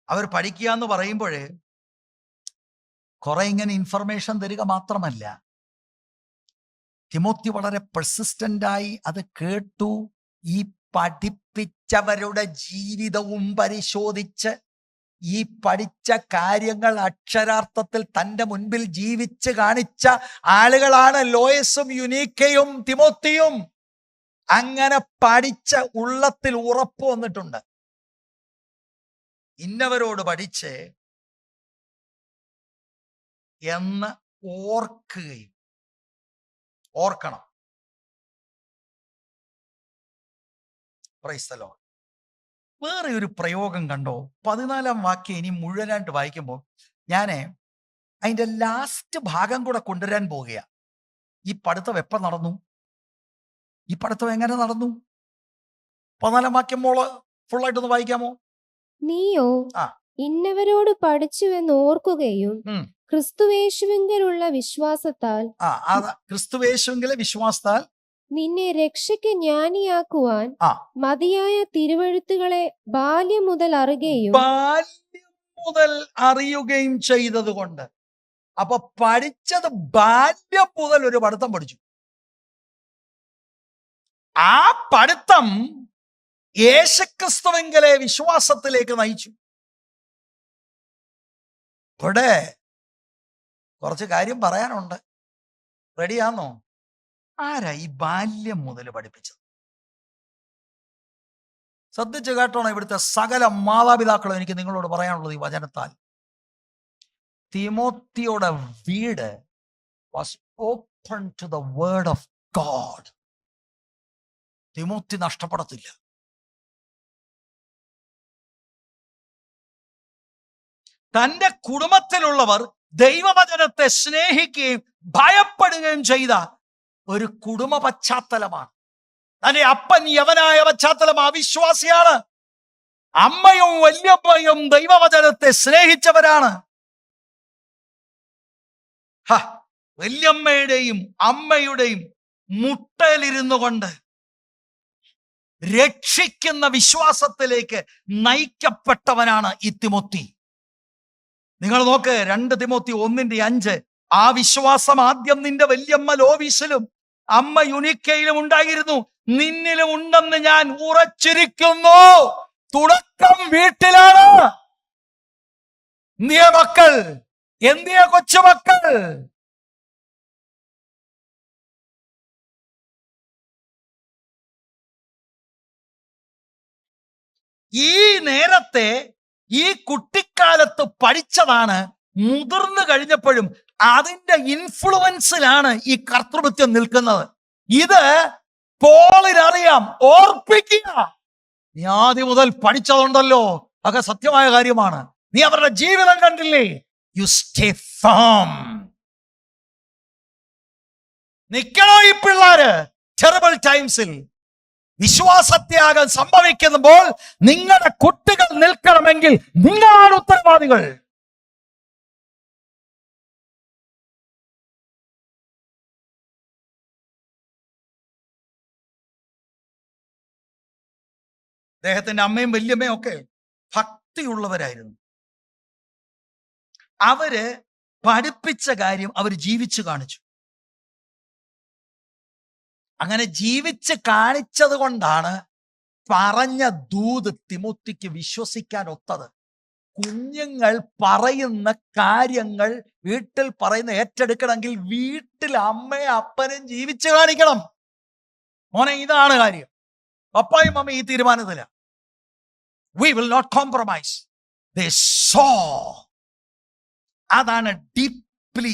അവർ പഠിക്കുക എന്ന് പറയുമ്പോഴേ കുറെ ഇങ്ങനെ ഇൻഫർമേഷൻ തരിക മാത്രമല്ല, തിമോത്തി വളരെ പെർസിസ്റ്റന്റായി അത് കേട്ടു. ഈ പഠിപ്പിച്ചവരുടെ ജീവിതവും പരിശോധിച്ച് ഈ പഠിച്ച കാര്യങ്ങൾ അക്ഷരാർത്ഥത്തിൽ തൻ്റെ മുൻപിൽ ജീവിച്ച് കാണിച്ച ആളുകളാണ് ലോയസും യുനീക്കയും തിമോത്തിയും. അങ്ങനെ പഠിച്ച ഉള്ളത്തിൽ ഉറപ്പ് വന്നിട്ടുണ്ട്. ഇന്നവരോട് പഠിച്ച് എന്ന് ഓർക്കണം. Price the Lord. വേറെ ഒരു പ്രയോഗം കണ്ടോ? 14-ാം വാക്യം ഇനി മുഴുവനായിട്ട് വായിക്കുമ്പോൾ ഞാൻ അതിൻ്റെ ലാസ്റ്റ് ഭാഗം കൂടെ കൊണ്ടുവരാൻ പോവുകയാ. ഈ പഠിത്തം എപ്പം നടന്നു? ഈ പഠിത്തം എങ്ങനെ നടന്നു? 14-ാം വാക്യം മോള് ഫുള്ളായിട്ടൊന്ന് വായിക്കാമോ? നീയോ ഇന്നവരോട് പഠിച്ചുവെന്ന് ഓർക്കുകയും ക്രിസ്തുവേശുവിങ്കലുള്ള വിശ്വാസത്താൽ ക്രിസ്തുവേശുവിങ്കലെ വിശ്വാസത്താൽ നിന്നെ രക്ഷയ്ക്ക് ജ്ഞാനിയാക്കുവാൻ മതിയായ തിരുവെഴുത്തുകളെ ബാല്യം മുതൽ അറിയുകയും ചെയ്തത് കൊണ്ട്. അപ്പൊ പഠിച്ചത് ബാല്യം മുതൽ ഒരു പഠിത്തം പഠിച്ചു. ആ പഠിത്തം യേശുക്രിസ്തുവിങ്കലെ വിശ്വാസത്തിലേക്ക് നയിച്ചു. ഇവിടെ കുറച്ച് കാര്യം പറയാനുണ്ട്. റെഡിയാന്നോ? ആരാ ഈ ബാല്യം മുതൽ പഠിപ്പിച്ചത്? ശ്രദ്ധിച്ചു കേട്ടോണം. ഇവിടുത്തെ സകല മാതാപിതാക്കളും എനിക്ക് നിങ്ങളോട് പറയാനുള്ളത് ഈ വചനത്താൽ, തിമോത്തിയുടെ വീട് was open to the word of God. Timothy നഷ്ടപ്പെടത്തില്ല. തൻ്റെ കുടുംബത്തിലുള്ളവർ ദൈവവചനത്തെ സ്നേഹിക്കുകയും ഭയപ്പെടുകയും ചെയ്ത ഒരു കുടുംബ പശ്ചാത്തലമാണ്. തന്റെ അപ്പൻ യവനായ പശ്ചാത്തലം അവിശ്വാസിയാണ്. അമ്മയും വല്യമ്മയും ദൈവവചനത്തെ സ്നേഹിച്ചവരാണ്. വല്യമ്മയുടെയും അമ്മയുടെയും മുട്ടയിലിരുന്നു കൊണ്ട് രക്ഷിക്കുന്ന വിശ്വാസത്തിലേക്ക് നയിക്കപ്പെട്ടവനാണ് ഈ തിമോത്തി. നിങ്ങൾ നോക്ക്, 2 തിമോത്തി 1:5. ആ വിശ്വാസം ആദ്യം നിന്റെ വല്യമ്മ ലോവീസിലും അമ്മ യുനിക്കയിലും ഉണ്ടായിരുന്നു, നിന്നിലും ഉണ്ടെന്ന് ഞാൻ ഉറച്ചിരിക്കുന്നു. തുടക്കം വീട്ടിലാണ്. എന്തിയ മക്കൾ, എന്തിയ കൊച്ചുമക്കൾ? ഈ നേരത്തെ ഈ കുട്ടിക്കാലത്ത് പഠിച്ചതാണ് മുതിർന്നു കഴിഞ്ഞപ്പോഴും അതിന്റെ ഇൻഫ്ലുവൻസിലാണ് ഈ കർത്തൃത്വം നിൽക്കുന്നത്. ഇത് പോളിനറിയാം. ഓർപ്പിക്കുക, നീ ആദ്യം മുതൽ പഠിച്ചതുണ്ടല്ലോ, അതൊക്കെ സത്യമായ കാര്യമാണ്. നീ അവരുടെ ജീവിതം കണ്ടില്ലേ? You stay firm. നിൽക്കണോ ഈ പിള്ളേര് ടെറിബിൾ ടൈംസിൽ? വിശ്വാസത്യാഗം സംഭവിക്കുമ്പോൾ നിങ്ങളുടെ കുട്ടികൾ നിൽക്കണമെങ്കിൽ നിങ്ങളാണ് ഉത്തരവാദികൾ. അദ്ദേഹത്തിന്റെ അമ്മയും വല്യമ്മയും ഒക്കെ ഭക്തിയുള്ളവരായിരുന്നു. അവര് പഠിപ്പിച്ച കാര്യം അവർ ജീവിച്ചു കാണിച്ചു. അങ്ങനെ ജീവിച്ച് കാണിച്ചത് കൊണ്ടാണ് പറഞ്ഞ ദൂത് തിമോത്തിക്ക് വിശ്വസിക്കാൻ ഒത്തത്. കുഞ്ഞുങ്ങൾ പറയുന്ന കാര്യങ്ങൾ വീട്ടിൽ പറയുന്ന ഏറ്റെടുക്കണമെങ്കിൽ വീട്ടിൽ അമ്മയും അപ്പനും ജീവിച്ച് കാണിക്കണം. മോനെ, ഇതാണ് കാര്യം. പപ്പായും അമ്മ ഈ തീരുമാനത്തില. We will not compromise. They saw. അതാണ് ഡീപ്ലി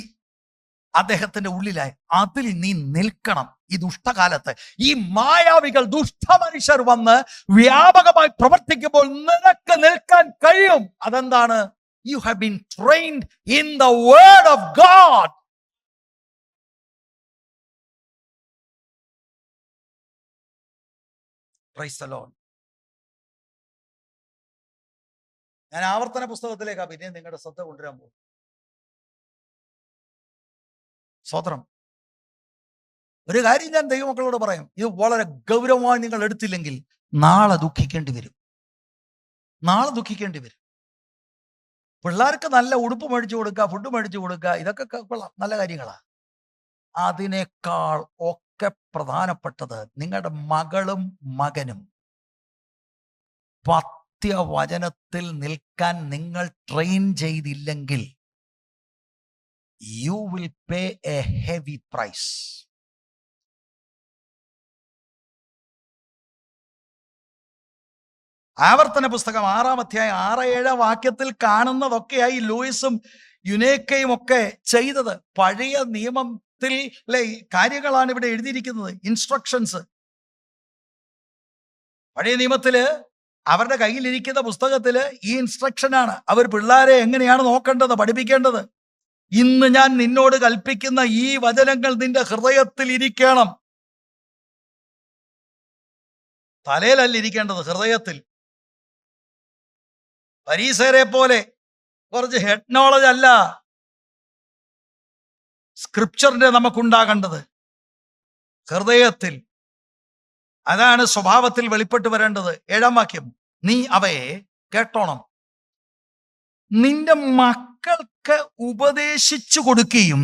അദ്ദേഹത്തിന്റെ ഉള്ളിലായി. അതിൽ നീ നിൽക്കണം. ഈ ദുഷ്ടകാലത്ത് ഈ മായാവികൾ, ദുഷ്ടമനുഷ്യർ വന്ന് വ്യാപകമായി പ്രവർത്തിക്കുമ്പോൾ നിനക്ക് നിൽക്കാൻ കഴിയും. അതെന്താണ്? You have been trained in the word of God. Praise the Lord. ഞാൻ ആവർത്തന പുസ്തകത്തിലേക്കാ പിന്നെ നിങ്ങളുടെ ശ്രദ്ധ കൊണ്ടുവരാൻ പോകും. സ്വതന്ത്രം. ഒരു കാര്യം ഞാൻ ദൈവമക്കളോട് പറയും, ഇത് വളരെ ഗൗരവമായി നിങ്ങൾ എടുത്തില്ലെങ്കിൽ നാളെ ദുഃഖിക്കേണ്ടി വരും. നാളെ ദുഃഖിക്കേണ്ടി വരും. പിള്ളേർക്ക് നല്ല ഉടുപ്പ് മേടിച്ചു കൊടുക്കുക, ഫുഡ് മേടിച്ചു കൊടുക്കുക, ഇതൊക്കെ കൊള്ളാം, നല്ല കാര്യങ്ങളാണ്. അതിനേക്കാൾ ഒക്കെ പ്രധാനപ്പെട്ടത് നിങ്ങളുടെ മകളും മകനും പത്യവചനത്തിൽ നിൽക്കാൻ നിങ്ങൾ ട്രെയിൻ ചെയ്തില്ലെങ്കിൽ you will pay a heavy price. ആവർത്തന പുസ്തകം 6-ാം അധ്യായം 6-7 വാക്യത്തിൽ കാണുന്നതൊക്കെയായി ലൂയിസും യുനേക്കയും ഒക്കെ ചെയ്തത്. പഴയ നിയമത്തിലെ കാര്യങ്ങളാണ് ഇവിടെ എഴുതിയിരിക്കുന്നത്, ഇൻസ്ട്രക്ഷൻസ്. പഴയ നിയമത്തില് അവരുടെ കയ്യിലിരിക്കുന്ന പുസ്തകത്തില് ഈ ഇൻസ്ട്രക്ഷനാണ്. അവർ പിള്ളേരെ എങ്ങനെയാണ് നോക്കേണ്ടത്, പഠിപ്പിക്കേണ്ടത്. ഇന്ന് ഞാൻ നിന്നോട് കൽപ്പിക്കുന്ന ഈ വചനങ്ങൾ നിന്റെ ഹൃദയത്തിൽ ഇരിക്കണം. തലയിലല്ല ഇരിക്കേണ്ടത്, ഹൃദയത്തിൽ. പരീസരെ പോലെ കുറച്ച് ഹെഡ് നോളജ് അല്ല സ്ക്രിപ്ചറിന്റെ നമുക്കുണ്ടാകേണ്ടത്, ഹൃദയത്തിൽ. അതാണ് സ്വഭാവത്തിൽ വെളിപ്പെട്ട് വരേണ്ടത്. 7-ാം വാക്യം, നീ അവയെ കേട്ടോണം, നിന്റെ മക്കൾക്ക് ഉപദേശിച്ചു കൊടുക്കുകയും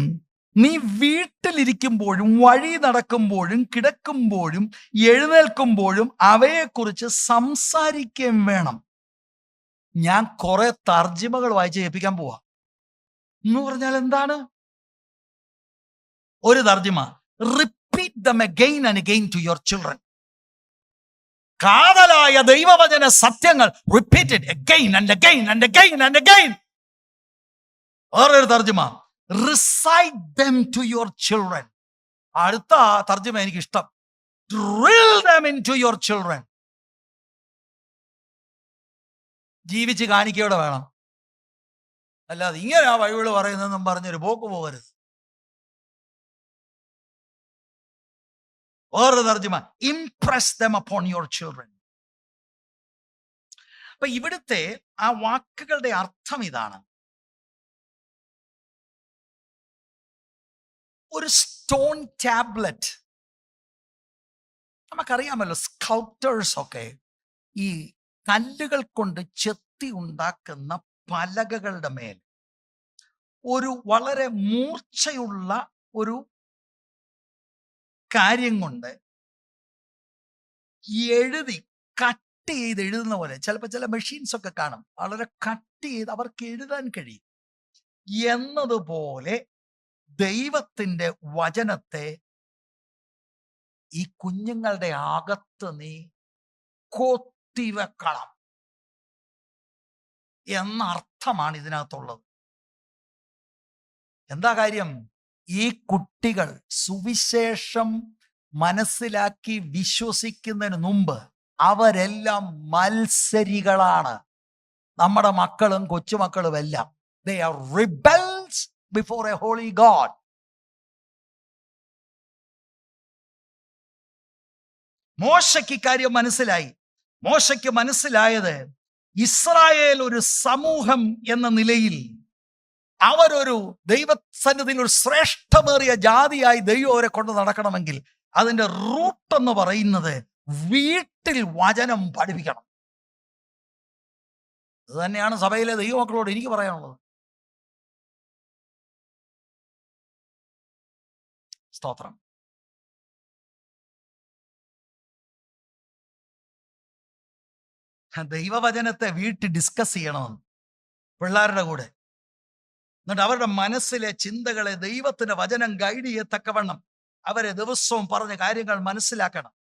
നീ വീട്ടിലിരിക്കുമ്പോഴും വഴി നടക്കുമ്പോഴും കിടക്കുമ്പോഴും എഴുന്നേൽക്കുമ്പോഴും അവയെക്കുറിച്ച് സംസാരിക്കുകയും വേണം. ഞാൻ കുറെ തർജിമകൾ വായിച്ച് കേൾപ്പിക്കാൻ പോവാ. എന്ന് പറഞ്ഞാൽ എന്താണ്? ഒരു തർജിമ, repeat them again and again to your children. കാതലായ ദൈവവചന സത്യങ്ങൾ repeated again and again and again and again. വേറൊരു തർജിമ, recite them to your children. അടുത്ത തർജിമ എനിക്ക് ഇഷ്ടം, drill them into your children. ജീവിച്ച് കാണിക്കയോടെ വേണം, അല്ലാതെ ഇങ്ങനെ ആ ബൈബിള് പറയുന്നതെന്നും പറഞ്ഞൊരു പോക്ക് പോകരുത്. വേറൊരു തർജിമ, impress them upon your children. അപ്പൊ ഇവിടുത്തെ ആ വാക്കുകളുടെ അർത്ഥം ഇതാണ്. ഒരു സ്റ്റോൺ ടാബ്ലറ്റ്, നമുക്കറിയാമല്ലോ സ്കൾപ്റ്റേഴ്സ് ഒക്കെ ഈ കല്ലുകൾ കൊണ്ട് ചെത്തി ഉണ്ടാക്കുന്ന പലകകളുടെ മേൽ ഒരു വളരെ മൂർച്ചയുള്ള ഒരു കാര്യം കൊണ്ട് എഴുതി കട്ട് ചെയ്ത് എഴുതുന്ന പോലെ, ചിലപ്പോൾ ചില മെഷീൻസ് ഒക്കെ കാണും, വളരെ കട്ട് ചെയ്ത് അവർക്ക് എഴുതാൻ കഴിയും. എന്നതുപോലെ ദൈവത്തിന്റെ വചനത്തെ ഈ കുഞ്ഞുങ്ങളുടെ അകത്ത് നീ കൊത്തിവെക്കണം എന്നർത്ഥമാണ് ഇതിനകത്തുള്ളത്. എന്താ കാര്യം? ഈ കുട്ടികൾ സുവിശേഷം മനസ്സിലാക്കി വിശ്വസിക്കുന്നതിന് മുമ്പ് അവരെല്ലാം മത്സരികളാണ്. നമ്മുടെ മക്കളും കൊച്ചുമക്കളും എല്ലാം they are rebels before a holy God. മോശയ്ക്ക് ഇക്കാര്യം മനസ്സിലായി. മോശയ്ക്ക് മനസ്സിലായത് ഇസ്രായേൽ ഒരു സമൂഹം എന്ന നിലയിൽ അവരൊരു ദൈവസന്നിധിയിൽ ഒരു ശ്രേഷ്ഠമേറിയ ജാതിയായി ദൈവം അവരെ കൊണ്ട് നടക്കണമെങ്കിൽ അതിൻ്റെ റൂട്ട് എന്ന് പറയുന്നത് വീട്ടിൽ വചനം പഠിപ്പിക്കണം. അത് തന്നെയാണ് സഭയിലെ ദൈവമക്കളോട് എനിക്ക് പറയാനുള്ളത്. സ്തോത്രം. ദൈവവചനത്തെ വീട്ടിൽ ഡിസ്കസ് ചെയ്യണമെന്ന് പിള്ളേരുടെ കൂടെ. എന്നിട്ട് അവരുടെ മനസ്സിലെ ചിന്തകളെ ദൈവത്തിന്റെ വചനം ഗൈഡ് ചെയ്യത്തക്കവണ്ണം അവരെ ദിവസവും പറഞ്ഞ കാര്യങ്ങൾ മനസ്സിലാക്കണം.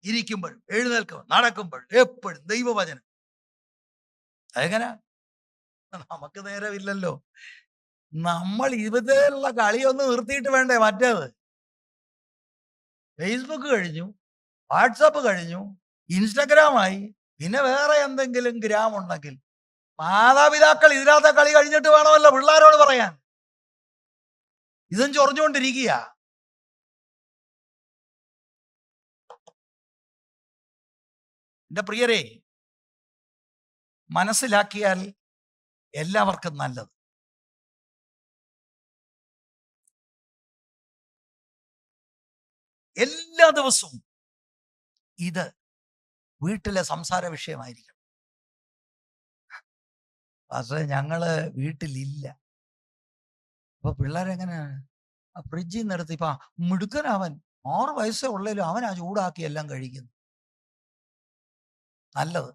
ഇരിക്കുമ്പോഴും എഴുന്നേൽക്കുമ്പോൾ നടക്കുമ്പോഴും എപ്പോഴും ദൈവവചനം. അതെങ്ങനെ? നമുക്ക് നേരമില്ലല്ലോ. നമ്മൾ ഇതിലുള്ള കളിയൊന്ന് നിർത്തിയിട്ട് വേണ്ടേ മറ്റേത്. ഫേസ്ബുക്ക് കഴിഞ്ഞു, വാട്സപ്പ് കഴിഞ്ഞു, ഇൻസ്റ്റഗ്രാമായി, പിന്നെ വേറെ എന്തെങ്കിലും ഗ്രാം ഉണ്ടെങ്കിൽ മാതാപിതാക്കൾ ഇതിനകത്തെ കളി കഴിഞ്ഞിട്ട് വേണമല്ലോ പിള്ളേരോട് പറയാൻ. ഇതും ചൊറിഞ്ഞുകൊണ്ടിരിക്കുക. എൻ്റെ പ്രിയരെ, മനസ്സിലാക്കിയാൽ എല്ലാവർക്കും നല്ലത്. എല്ലാ ദിവസവും ഇത് വീട്ടിലെ സംസാര വിഷയമായിരിക്കണം. പക്ഷേ ഞങ്ങള് വീട്ടിലില്ല. അപ്പൊ പിള്ളേരെങ്ങനെയാണ്? ഫ്രിഡ്ജിൽ നിന്ന് എടുത്ത് ഇപ്പൊ മിടുക്കനവൻ 6 വയസ്സേ ഉള്ളേലും അവനാ ചൂടാക്കി എല്ലാം കഴിക്കുന്നു. നല്ലത്.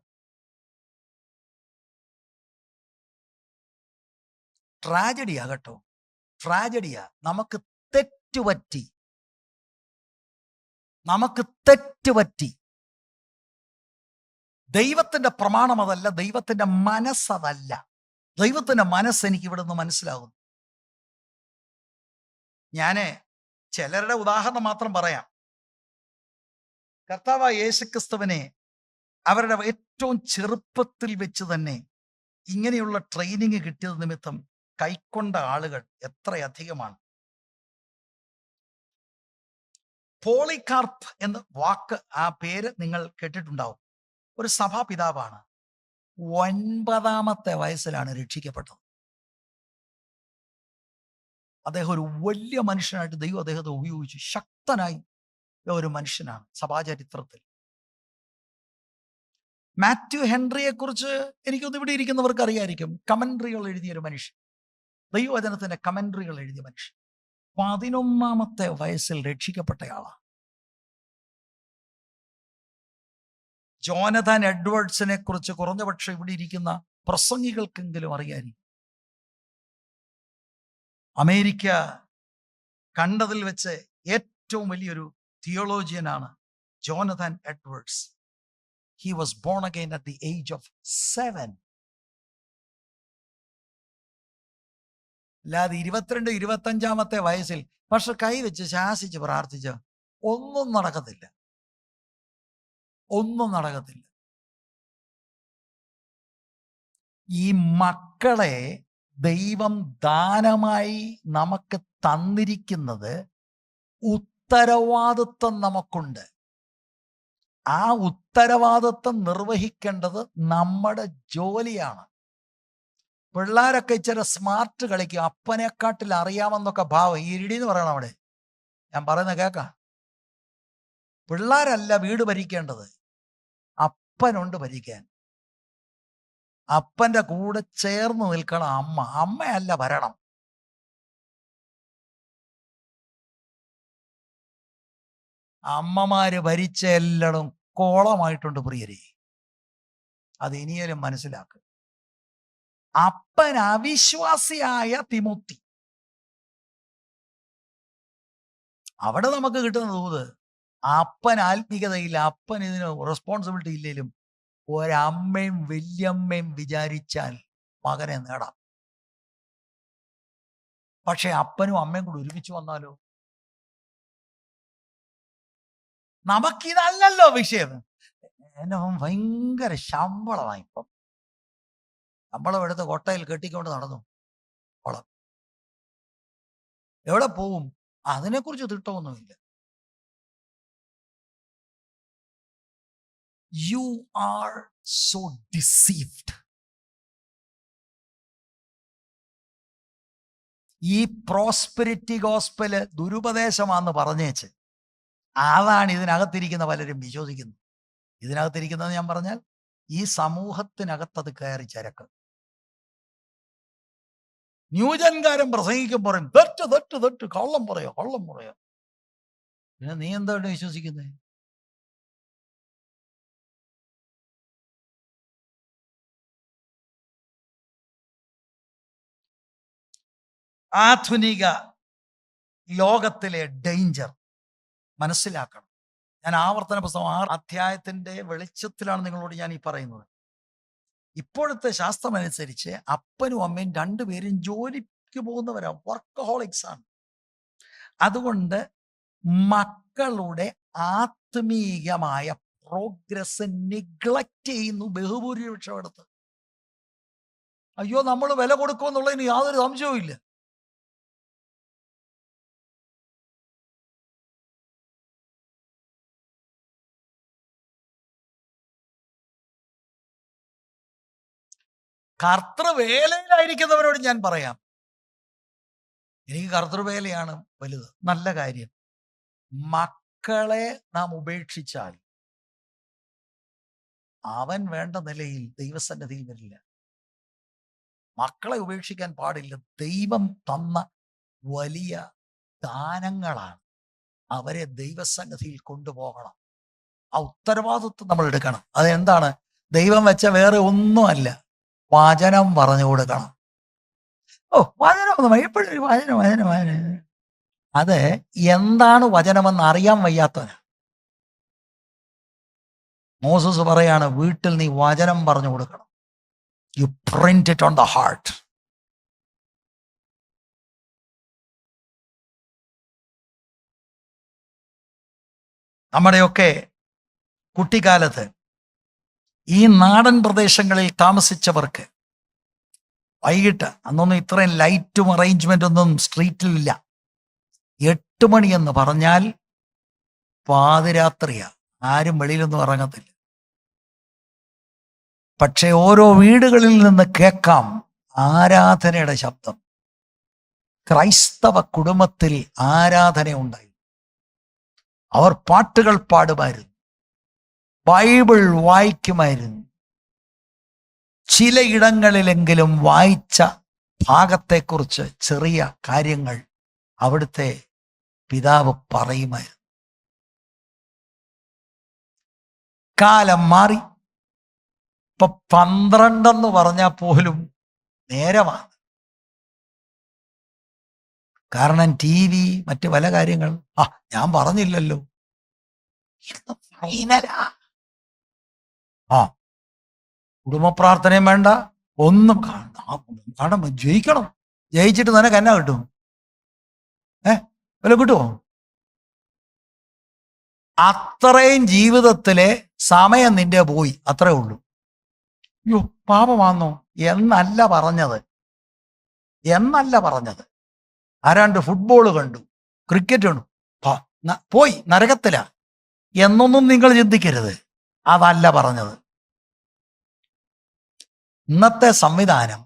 ട്രാജഡിയാ കേട്ടോ, ട്രാജഡിയാ. നമുക്ക് തെറ്റുപറ്റി. ദൈവത്തിന്റെ പ്രമാണം അതല്ല, ദൈവത്തിന്റെ മനസ്സതല്ല. ദൈവത്തിന്റെ മനസ്സ് എനിക്ക് ഇവിടെ നിന്ന് മനസ്സിലാകുന്നു. ഞാന് ചിലരുടെ ഉദാഹരണം മാത്രം പറയാം. കർത്താവായ യേശുക്രിസ്തുവിനെ അവരുടെ ഏറ്റവും ചെറുപ്പത്തിൽ വെച്ച് തന്നെ ഇങ്ങനെയുള്ള ട്രെയിനിങ് കിട്ടിയത് നിമിത്തം കൈക്കൊണ്ട ആളുകൾ എത്രയധികമാണ്. പോളികാർപ്പ് എന്ന വാക്ക്, ആ പേര് നിങ്ങൾ കേട്ടിട്ടുണ്ടാവും. ഒരു സഭാപിതാവാണ്. 9ാമത്തെ വയസ്സിലാണ് രക്ഷിക്കപ്പെട്ടത്. അദ്ദേഹം ഒരു വലിയ മനുഷ്യനായിട്ട് ദൈവം അദ്ദേഹത്തെ ഉപയോഗിച്ചു. ശക്തനായി ഒരു മനുഷ്യനാണ് സഭാചരിത്രത്തിൽ. മാത്യു ഹെൻറിയെ കുറിച്ച് എനിക്കൊന്ന് ഇവിടെ ഇരിക്കുന്നവർക്ക് അറിയായിരിക്കും. കമൻട്രികൾ എഴുതിയൊരു മനുഷ്യൻ, ദൈവവചനത്തിന്റെ കമൻട്രികൾ എഴുതിയ മനുഷ്യൻ. 11ാമത്തെ വയസ്സിൽ രക്ഷിക്കപ്പെട്ടയാളാണ്. ജോനഥാൻ എഡ്വേർഡ്സിനെ കുറിച്ച് കുറഞ്ഞപക്ഷം ഇവിടെ ഇരിക്കുന്ന പ്രസംഗികൾക്കെങ്കിലും അറിയായിരിക്കും. അമേരിക്ക കണ്ടതിൽ വെച്ച് ഏറ്റവും വലിയൊരു തിയോളജിയനാണ് Jonathan Edwards. He was born again at the age of 7. അല്ലാതെ 22-25ാമത്തെ വയസ്സിൽ പക്ഷെ കൈവച്ച് ശാസിച്ച് പ്രാർത്ഥിച്ച ഒന്നും നടക്കത്തില്ല. ഈ മക്കളെ ദൈവം ദാനമായി നമുക്ക് തന്നിരിക്കുന്നത് ഉത്തരവാദിത്വം നമുക്കുണ്ട്. ആ ഉത്തരവാദിത്വം നിർവഹിക്കേണ്ടത് നമ്മുടെ ജോലിയാണ്. പിള്ളേരൊക്കെ ഇച്ചിരി സ്മാർട്ട് കളിക്കും, അപ്പനെക്കാട്ടിൽ അറിയാമെന്നൊക്കെ ഭാവം. ഈ ഇരിടി എന്ന് പറയണം അവിടെ. ഞാൻ പറയുന്നത് കേൾക്കാം. പിള്ളേരല്ല വീട് ഭരിക്കേണ്ടത്, അപ്പനുണ്ട് ഭരിക്കാൻ. അപ്പന്റെ കൂടെ ചേർന്ന് നിൽക്കണം അമ്മയല്ല ഭരണം. അമ്മമാര് ഭരിച്ച എല്ലായിടും കോളമായിട്ടുണ്ട് പ്രിയരെ. അത് ഇനിയും മനസ്സിലാക്കുക. അപ്പൻ അവിശ്വാസിയായ തിമോത്തി, അവിടെ നമുക്ക് കിട്ടുന്ന ദൂത്, അപ്പൻ ആത്മീകതയില്ല, അപ്പൻ ഇതിന് റെസ്പോൺസിബിലിറ്റി ഇല്ലെങ്കിലും ഒരമ്മയും വല്യമ്മയും വിചാരിച്ചാൽ മകനെ നേടാം. പക്ഷെ അപ്പനും അമ്മയും കൂടി ഒരുമിച്ച് വന്നാലോ? നമുക്കിതല്ലല്ലോ വിഷയം. എന്നെ ഭയങ്കര ശമ്പളമായി. ഇപ്പം ശമ്പളം എടുത്ത് കൊട്ടയിൽ കെട്ടിക്കൊണ്ട് നടന്നു. എവിടെ പോവും? അതിനെക്കുറിച്ച് തിട്ടമൊന്നുമില്ല. You are so deceived. ഈ പ്രോസ്പെരിറ്റി ഗോസ്പല് ദുരുപദേശമാണെന്ന് പറഞ്ഞേച്ച് അതാണ് ഇതിനകത്തിരിക്കുന്ന പലരും വിശ്വസിക്കുന്നത്. ഇതിനകത്തിരിക്കുന്നത് ഞാൻ പറഞ്ഞാൽ ഈ സമൂഹത്തിനകത്തത് കയറി ചരക്ക്. ന്യൂജൻകാരൻ പ്രസംഗിക്കും പറയും തെറ്റ് തെറ്റ് തെറ്റ്, കള്ളം പറയോ കള്ളം പറയോ. പിന്നെ നീ എന്താണ് വിശ്വസിക്കുന്നത്? ആധുനിക ലോകത്തിലെ ഡേഞ്ചർ മനസ്സിലാക്കണം. ഞാൻ ആവർത്തന പുസ്തകം 6 അധ്യായത്തിന്റെ വെളിച്ചത്തിലാണ് നിങ്ങളോട് ഞാൻ ഈ പറയുന്നത്. ഇപ്പോഴത്തെ ശാസ്ത്രമനുസരിച്ച് അപ്പനും അമ്മയും രണ്ടുപേരും ജോലിക്ക് പോകുന്നവരാ, വർക്കഹോളിക്സ് ആണ്. അതുകൊണ്ട് മക്കളുടെ ആത്മീയമായ പ്രോഗ്രസ് നിഗ്ലക്റ്റ് ചെയ്യുന്നു ബഹുഭൂരിപക്ഷം എടുത്ത്. അയ്യോ, നമ്മൾ വില കൊടുക്കുമെന്നുള്ളതിന് യാതൊരു സംശയവും ഇല്ല. കർത്തൃവേലയിലായിരിക്കുന്നവരോട് ഞാൻ പറയാം, എനിക്ക് കർത്തൃവേലയാണ് വലുത്. നല്ല കാര്യം. മക്കളെ നാം ഉപേക്ഷിച്ചാൽ അവൻ വേണ്ട നിലയിൽ ദൈവസന്നിധിയിൽ വരില്ല. മക്കളെ ഉപേക്ഷിക്കാൻ പാടില്ല. ദൈവം തന്ന വലിയ ദാനങ്ങളാണ്. അവരെ ദൈവസന്നിധിയിൽ കൊണ്ടുപോകണം. ആ ഉത്തരവാദിത്വം നമ്മൾ എടുക്കണം. അതെന്താണ്? ദൈവം വെച്ച വേറെ ഒന്നുമല്ല, വചനം പറഞ്ഞു കൊടുക്കണം. ഓ, വചനം എപ്പോഴും വചനം വചനം വചനം. അത് എന്താണ് വചനമെന്ന് അറിയാൻ വയ്യാത്തവന്. മോസസ് പറയാണ്, വീട്ടിൽ നീ വചനം പറഞ്ഞു കൊടുക്കണം. You print it on the heart. നമ്മുടെയൊക്കെ കുട്ടിക്കാലത്ത് ഈ നാടൻ പ്രദേശങ്ങളിൽ താമസിച്ചവർക്ക് വൈകിട്ട്, അന്നൊന്നും ഇത്രയും ലൈറ്റും അറേഞ്ച്മെന്റ് ഒന്നും സ്ട്രീറ്റിലില്ല, 8 മണി എന്ന് പറഞ്ഞാൽ പാതിരാത്രിയാ. ആരും വെളിയിലൊന്നും ഇറങ്ങത്തില്ല. പക്ഷെ ഓരോ വീടുകളിൽ നിന്ന് കേൾക്കാം ആരാധനയുടെ ശബ്ദം. ക്രൈസ്തവ കുടുംബത്തിൽ ആരാധന ഉണ്ടായി. അവർ പാട്ടുകൾ പാടുമായിരുന്നു, ബൈബിൾ വായിക്കുമായിരുന്നു. ചിലയിടങ്ങളിലെങ്കിലും വായിച്ച ഭാഗത്തെക്കുറിച്ച് ചെറിയ കാര്യങ്ങൾ അവിടുത്തെ പിതാവ് പറയുമായിരുന്നു. കാലം മാറി. ഇപ്പൊ 12 പറഞ്ഞാൽ പോലും നേരമാണ്. കാരണം TV, മറ്റു പല കാര്യങ്ങൾ. ഞാൻ പറഞ്ഞില്ലല്ലോ, ഫൈനലാ. കുടുംബ പ്രാർത്ഥനയും വേണ്ട, ഒന്നും കാണണം. ജയിക്കണം. ജയിച്ചിട്ട് നിനക്ക് എന്നാ കിട്ടും? വല്ല കിട്ടുമോ? അത്രയും ജീവിതത്തിലെ സമയം നിന്റെ പോയി, അത്രേ ഉള്ളൂ. അയ്യോ, പാപമാണോ എന്നല്ല പറഞ്ഞത്, എന്നല്ല പറഞ്ഞത്. ആരാണ്ട് ഫുട്ബോൾ കണ്ടു, ക്രിക്കറ്റ് കണ്ടു, പോയി നരകത്തില എന്നൊന്നും നിങ്ങൾ ചിന്തിക്കരുത്. അതല്ല പറഞ്ഞത്. ഇന്നത്തെ സംവിധാനം,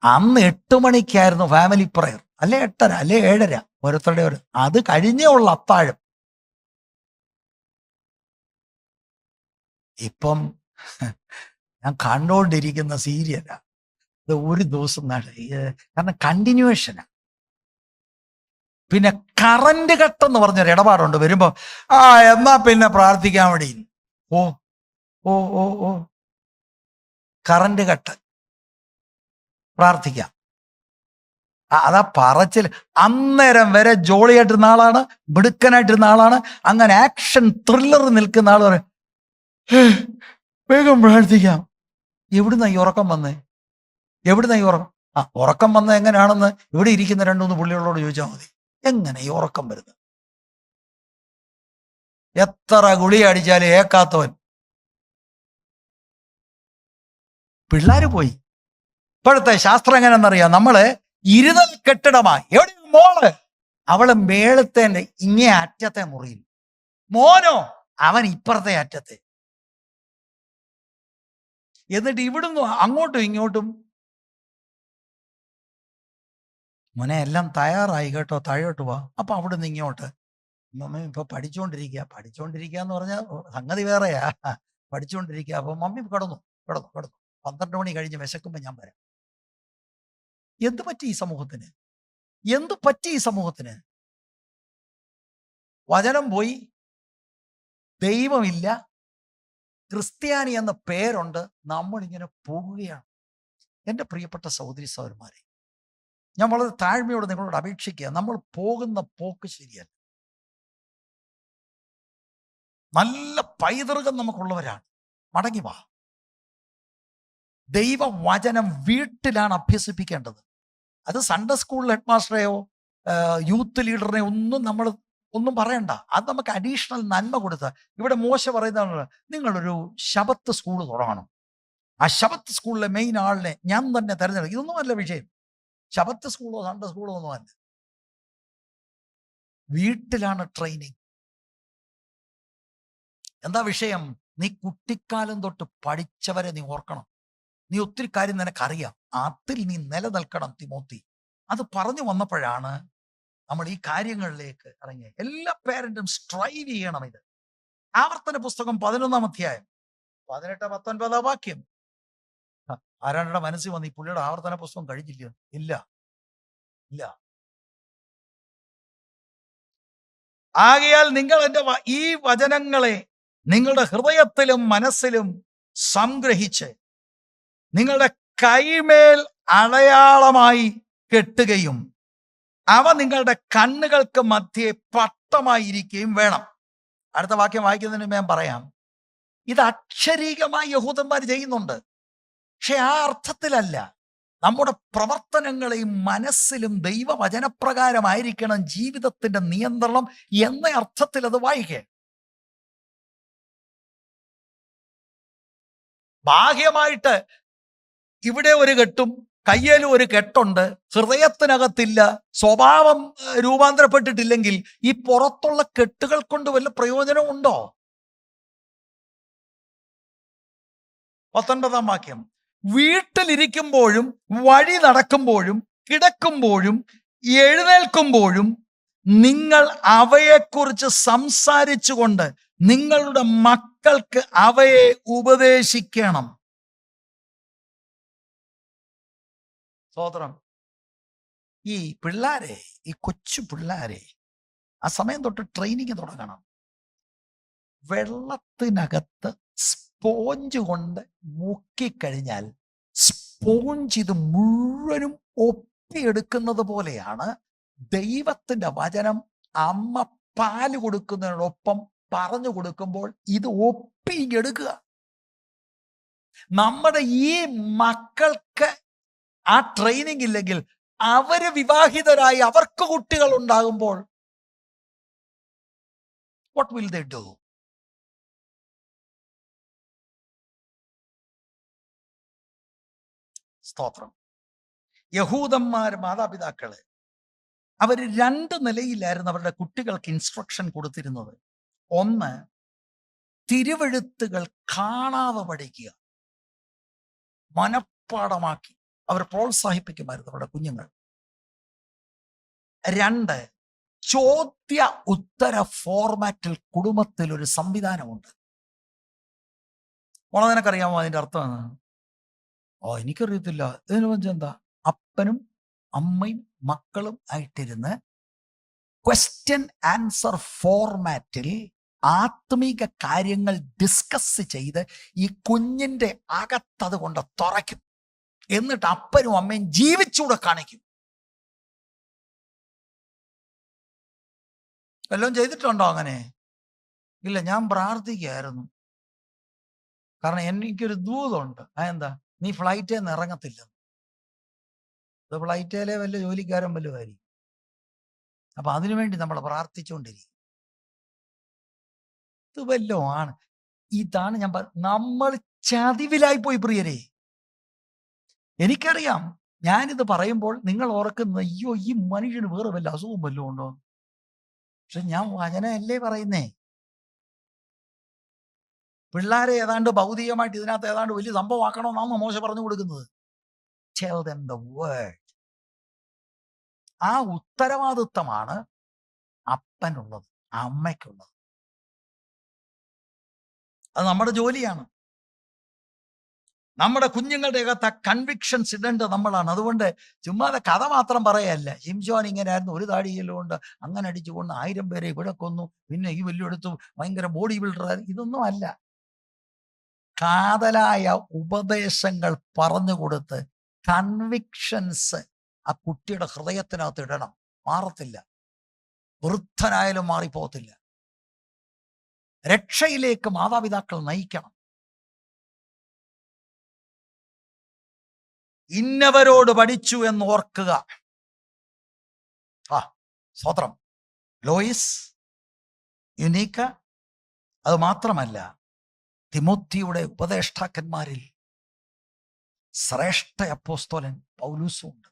അന്ന് 8 മണിക്കായിരുന്നു ഫാമിലി പ്രയർ, അല്ലെ 8:30, അല്ലെ 7:30, ഓരോരുത്തരുടെ അത് കഴിഞ്ഞേ ഉള്ള അത്താഴം. ഇപ്പം ഞാൻ കണ്ടുകൊണ്ടിരിക്കുന്ന സീരിയലാ. ഇത് ഒരു ദിവസം കാരണം കണ്ടിന്യൂവേഷനാ. പിന്നെ കറന്റ് കട്ടെന്ന് പറഞ്ഞൊരു ഇടപാടുണ്ട്. വരുമ്പോ എന്നാ പിന്നെ പ്രാർത്ഥിക്കാൻ വേണ്ടി ഓ ഓ ഓ ഓ കറന്റ് കട്ട്, പ്രാർത്ഥിക്കാം. അതാ പറച്ചിൽ. അന്നേരം വരെ ജോളിയായിട്ടിരുന്ന ആളാണ്, മിടുക്കനായിട്ടിരുന്ന ആളാണ്. അങ്ങനെ ആക്ഷൻ ത്രില്ലർ നിൽക്കുന്ന ആൾ പറയും, വേഗം പ്രാർത്ഥിക്കാം. എവിടുന്ന ഈ ഉറക്കം വന്നേ? എവിടുന്ന ഈ ഉറക്കം? ഉറക്കം വന്നത് എങ്ങനെയാണെന്ന് ഇവിടെ ഇരിക്കുന്ന 2-3 പുള്ളികളോട് ചോദിച്ചാൽ മതി. എങ്ങനെ ഈ ഉറക്കം വരുന്നത്? എത്ര ഗുളി അടിച്ചാലും ഏക്കാത്തവൻ. പിള്ളേര് പോയി. ഇപ്പോഴത്തെ ശാസ്ത്രം എങ്ങനെയെന്നറിയാം? നമ്മള് ഇരുതൽ കെട്ടിടമായി. എവിടെ മോള്? അവള് മേളത്തെ ഇങ്ങേ അറ്റത്തെ മുറിയിൽ. മോനോ? അവൻ ഇപ്പുറത്തെ അറ്റത്തെ. എന്നിട്ട് ഇവിടുന്ന് അങ്ങോട്ടും ഇങ്ങോട്ടും മോനെ എല്ലാം തയ്യാറായി കേട്ടോ, താഴോട്ട് പോവാ. അപ്പൊ അവിടുന്ന് ഇങ്ങോട്ട് മമ്മി ഇപ്പൊ പഠിച്ചുകൊണ്ടിരിക്കുക എന്ന് പറഞ്ഞാൽ സംഗതി വേറെയാ. പഠിച്ചുകൊണ്ടിരിക്കുക. അപ്പൊ മമ്മി കിടന്നു 12 മണി കഴിഞ്ഞ് വിശക്കുമ്പോ ഞാൻ വരാം. എന്ത് പറ്റി ഈ സമൂഹത്തിന്? വചനം പോയി, ദൈവമില്ല, ക്രിസ്ത്യാനി എന്ന പേരുണ്ട്, നമ്മളിങ്ങനെ പോകുകയാണ്. എൻ്റെ പ്രിയപ്പെട്ട സഹോദരി സഹോദരന്മാരെ, ഞാൻ വളരെ താഴ്മയോടെ നിങ്ങളോട് അപേക്ഷിക്കുക, നമ്മൾ പോകുന്ന പോക്ക് ശരിയല്ല. നല്ല പൈതൃകം നമുക്കുള്ളവരാണ്, മടങ്ങി വാ. ദൈവവചനം വീട്ടിലാണ് അഭ്യസിപ്പിക്കേണ്ടത്. അത് സൺഡേ സ്കൂളിൽ ഹെഡ് മാസ്റ്ററെയോ യൂത്ത് ലീഡറിനെയോ ഒന്നും പറയണ്ട. അത് നമുക്ക് അഡീഷണൽ നന്മ കൊടുത്ത. ഇവിടെ മോശ പറയുന്നതാണ്, നിങ്ങളൊരു ശബത്ത് സ്കൂൾ തുടങ്ങണം. ആ ശബത്ത് സ്കൂളിലെ മെയിൻ ആളിനെ ഞാൻ തന്നെ തിരഞ്ഞെടുക്കും. ഇതൊന്നുമല്ല വിഷയം. ശബത്ത് സ്കൂളോ സൺഡേ സ്കൂളോ ഒന്നുമല്ല, വീട്ടിലാണ് ട്രെയിനിങ്. എന്താ വിഷയം? നീ കുട്ടിക്കാലം തൊട്ട് പഠിച്ചവരെ നീ ഓർക്കണം. നീ ഒത്തിരി കാര്യം നിനക്കറിയാം, അതിൽ നീ നിലനിൽക്കണം തിമോത്തി. അത് പറഞ്ഞു വന്നപ്പോഴാണ് നമ്മൾ ഈ കാര്യങ്ങളിലേക്ക് ഇറങ്ങിയത്. എല്ലാ പേരന്റും സ്ട്രൈവ് ചെയ്യണം. ഇത് ആവർത്തന പുസ്തകം 11-ാം അധ്യായം 18-19 വാക്യം. ആരാണ്ടുടെ മനസ്സിൽ വന്ന്, ഈ പുള്ളിയുടെ ആവർത്തന പുസ്തകം കഴിഞ്ഞില്ല. ഇല്ല. ആകയാൽ നിങ്ങൾ എൻ്റെ ഈ വചനങ്ങളെ നിങ്ങളുടെ ഹൃദയത്തിലും മനസ്സിലും സംഗ്രഹിച്ച് നിങ്ങളുടെ കൈമേൽ അടയാളമായി കെട്ടുകയും അവ നിങ്ങളുടെ കണ്ണുകൾക്ക് മധ്യേ പട്ടമായിരിക്കുകയും വേണം. അടുത്ത വാക്യം വായിക്കുന്നതിന് ഞാൻ പറയാം. ഇത് അക്ഷരീകമായി യഹൂദന്മാർ ചെയ്യുന്നുണ്ട്, പക്ഷെ ആ അർത്ഥത്തിലല്ല. നമ്മുടെ പ്രവർത്തനങ്ങളെയും മനസ്സിലും ദൈവവചനപ്രകാരമായിരിക്കണം ജീവിതത്തിന്റെ നിയന്ത്രണം എന്ന അർത്ഥത്തിൽ അത് വായിക്കുക. ബാഹ്യമായിട്ട് ഇവിടെ ഒരു കെട്ടും കയ്യിലും ഒരു കെട്ടുണ്ട്, ഹൃദയത്തിനകത്തില്ല, സ്വഭാവം രൂപാന്തരപ്പെട്ടിട്ടില്ലെങ്കിൽ ഈ പുറത്തുള്ള കെട്ടുകൾ കൊണ്ട് വല്ല പ്രയോജനവും ഉണ്ടോ? 19-ാം വാക്യം. വീട്ടിലിരിക്കുമ്പോഴും വഴി നടക്കുമ്പോഴും കിടക്കുമ്പോഴും എഴുന്നേൽക്കുമ്പോഴും നിങ്ങൾ അവയെക്കുറിച്ച് സംസാരിച്ചുകൊണ്ട് നിങ്ങളുടെ മക്കൾക്ക് അവയെ ഉപദേശിക്കണം. സ്തോത്രം. ഈ പിള്ളാരെ, ഈ കൊച്ചു പിള്ളാരെ ആ സമയം തൊട്ട് ട്രെയിനിങ് തുടങ്ങണം. വെള്ളത്തിനകത്ത് സ്പോഞ്ച് കൊണ്ട് മുക്കിക്കഴിഞ്ഞാൽ സ്പോഞ്ച് ഇത് മുഴുവനും ഒപ്പിയെടുക്കുന്നത് പോലെയാണ് ദൈവത്തിന്റെ വചനം അമ്മ പാല് കൊടുക്കുന്നതിനോടൊപ്പം പറഞ്ഞു കൊടുക്കുമ്പോൾ ഇത് ഒപ്പിയെടുക്കുക. നമ്മുടെ ഈ മക്കൾക്ക് ആ ട്രെയിനിങ് ഇല്ലെങ്കിൽ, അവര് വിവാഹിതരായി അവർക്ക് കുട്ടികൾ ഉണ്ടാകുമ്പോൾ what will they do? സ്തോത്രം. യഹൂദന്മാർ മാതാപിതാക്കള് അവര് 2 നിലയിലായിരുന്നു അവരുടെ കുട്ടികൾക്ക് ഇൻസ്ട്രക്ഷൻ കൊടുത്തിരുന്നത്. ഒന്ന്, തിരുവെഴുത്തുകൾ കാണാതെ പഠിക്കുക, മനഃപ്പാടമാക്കി അവർ പ്രോത്സാഹിപ്പിക്കുമായിരുന്നു അവരുടെ കുഞ്ഞുങ്ങൾ. 2, ചോദ്യ ഉത്തര ഫോർമാറ്റിൽ കുടുംബത്തിൽ ഒരു സംവിധാനമുണ്ട്. മോളെ നിനക്കറിയാമോ അതിന്റെ അർത്ഥം എന്നാണ്? എനിക്കറിയത്തില്ല. ഇതിനു വെച്ചാൽ എന്താ? അപ്പനും അമ്മയും മക്കളും ആയിട്ടിരുന്ന് ക്വസ്റ്റ്യൻ ആൻസർ ഫോർമാറ്റിൽ ആത്മീക കാര്യങ്ങൾ ഡിസ്കസ് ചെയ്ത് ഈ കുഞ്ഞിന്റെ അകത്തത് കൊണ്ട് തുറയ്ക്കും. എന്നിട്ട് അപ്പനും അമ്മയും ജീവിച്ചൂടെ കാണിക്കും. വല്ലതും ചെയ്തിട്ടുണ്ടോ അങ്ങനെ? ഇല്ല, ഞാൻ പ്രാർത്ഥിക്കുകയായിരുന്നു. കാരണം എനിക്കൊരു ദൂതമുണ്ട്. അതെന്താ? നീ ഫ്ലൈറ്റിൽ നിന്ന് ഇറങ്ങത്തില്ല. അത് ഫ്ലൈറ്റിലെ വല്ല ജോലിക്കാരൻ വല്ലതുമായിരിക്കും. അപ്പൊ അതിനുവേണ്ടി നമ്മൾ പ്രാർത്ഥിച്ചുകൊണ്ടിരിക്കും. ഇത് വല്ലോ ആണ്. ഇതാണ് ഞാൻ നമ്മൾ ചതിവിലായി പോയി പ്രിയരെ. എനിക്കറിയാം, ഞാനിത് പറയുമ്പോൾ നിങ്ങൾ ഓർക്കുന്നത്, അയ്യോ ഈ മനുഷ്യന് വേറെ വല്ല അസുഖം വല്ലതും ഉണ്ടോ? പക്ഷെ ഞാൻ വചനമല്ലേ പറയുന്നേ. പിള്ളേരെ ഏതാണ്ട് ഭൗതികമായിട്ട് ഇതിനകത്ത് ഏതാണ്ട് വലിയ സംഭവമാക്കണമെന്നാണ് മോശ പറഞ്ഞു കൊടുക്കുന്നത്. Tell them the word. ആ ഉത്തരവാദിത്വമാണ് അപ്പനുള്ളത്, അമ്മയ്ക്കുള്ളത്. അത് നമ്മുടെ ജോലിയാണ്. നമ്മുടെ കുഞ്ഞുങ്ങളുടെ അകത്ത് ആ കൺവിക്ഷൻസ് ഇടേണ്ടത് നമ്മളാണ്. അതുകൊണ്ട് ചുമ്മാതെ കഥ മാത്രം പറയല്ല. ശിംശോൻ ഇങ്ങനെ ആയിരുന്നു, ഒരു താടിയിലുകൊണ്ട് അങ്ങനെ അടിച്ചുകൊണ്ട് 1000 പേരെ ഇവിടെ കൊന്നു, പിന്നെ ഈ വലിയെടുത്തു ഭയങ്കര ബോഡി ബിൽഡർ. ഇതൊന്നും അല്ല. കാതലായ ഉപദേശങ്ങൾ പറഞ്ഞു കൊടുത്ത് കൺവിക്ഷൻസ് ആ കുട്ടിയുടെ ഹൃദയത്തിനകത്ത് ഇടണം. മാറത്തില്ല, വൃദ്ധനായാലും മാറിപ്പോകത്തില്ല. രക്ഷയിലേക്ക് മാതാപിതാക്കൾ നയിക്കണം. ഇന്നവരോട് പഠിച്ചു എന്ന് ഓർക്കുക. സ്തോത്രം. ലോയിസ്, യുനീക്ക, അത് മാത്രമല്ല തിമോത്തിയുടെ ഉപദേഷ്ടാക്കന്മാരിൽ ശ്രേഷ്ഠ അപ്പോസ്തലൻ പൗലൂസും ഉണ്ട്.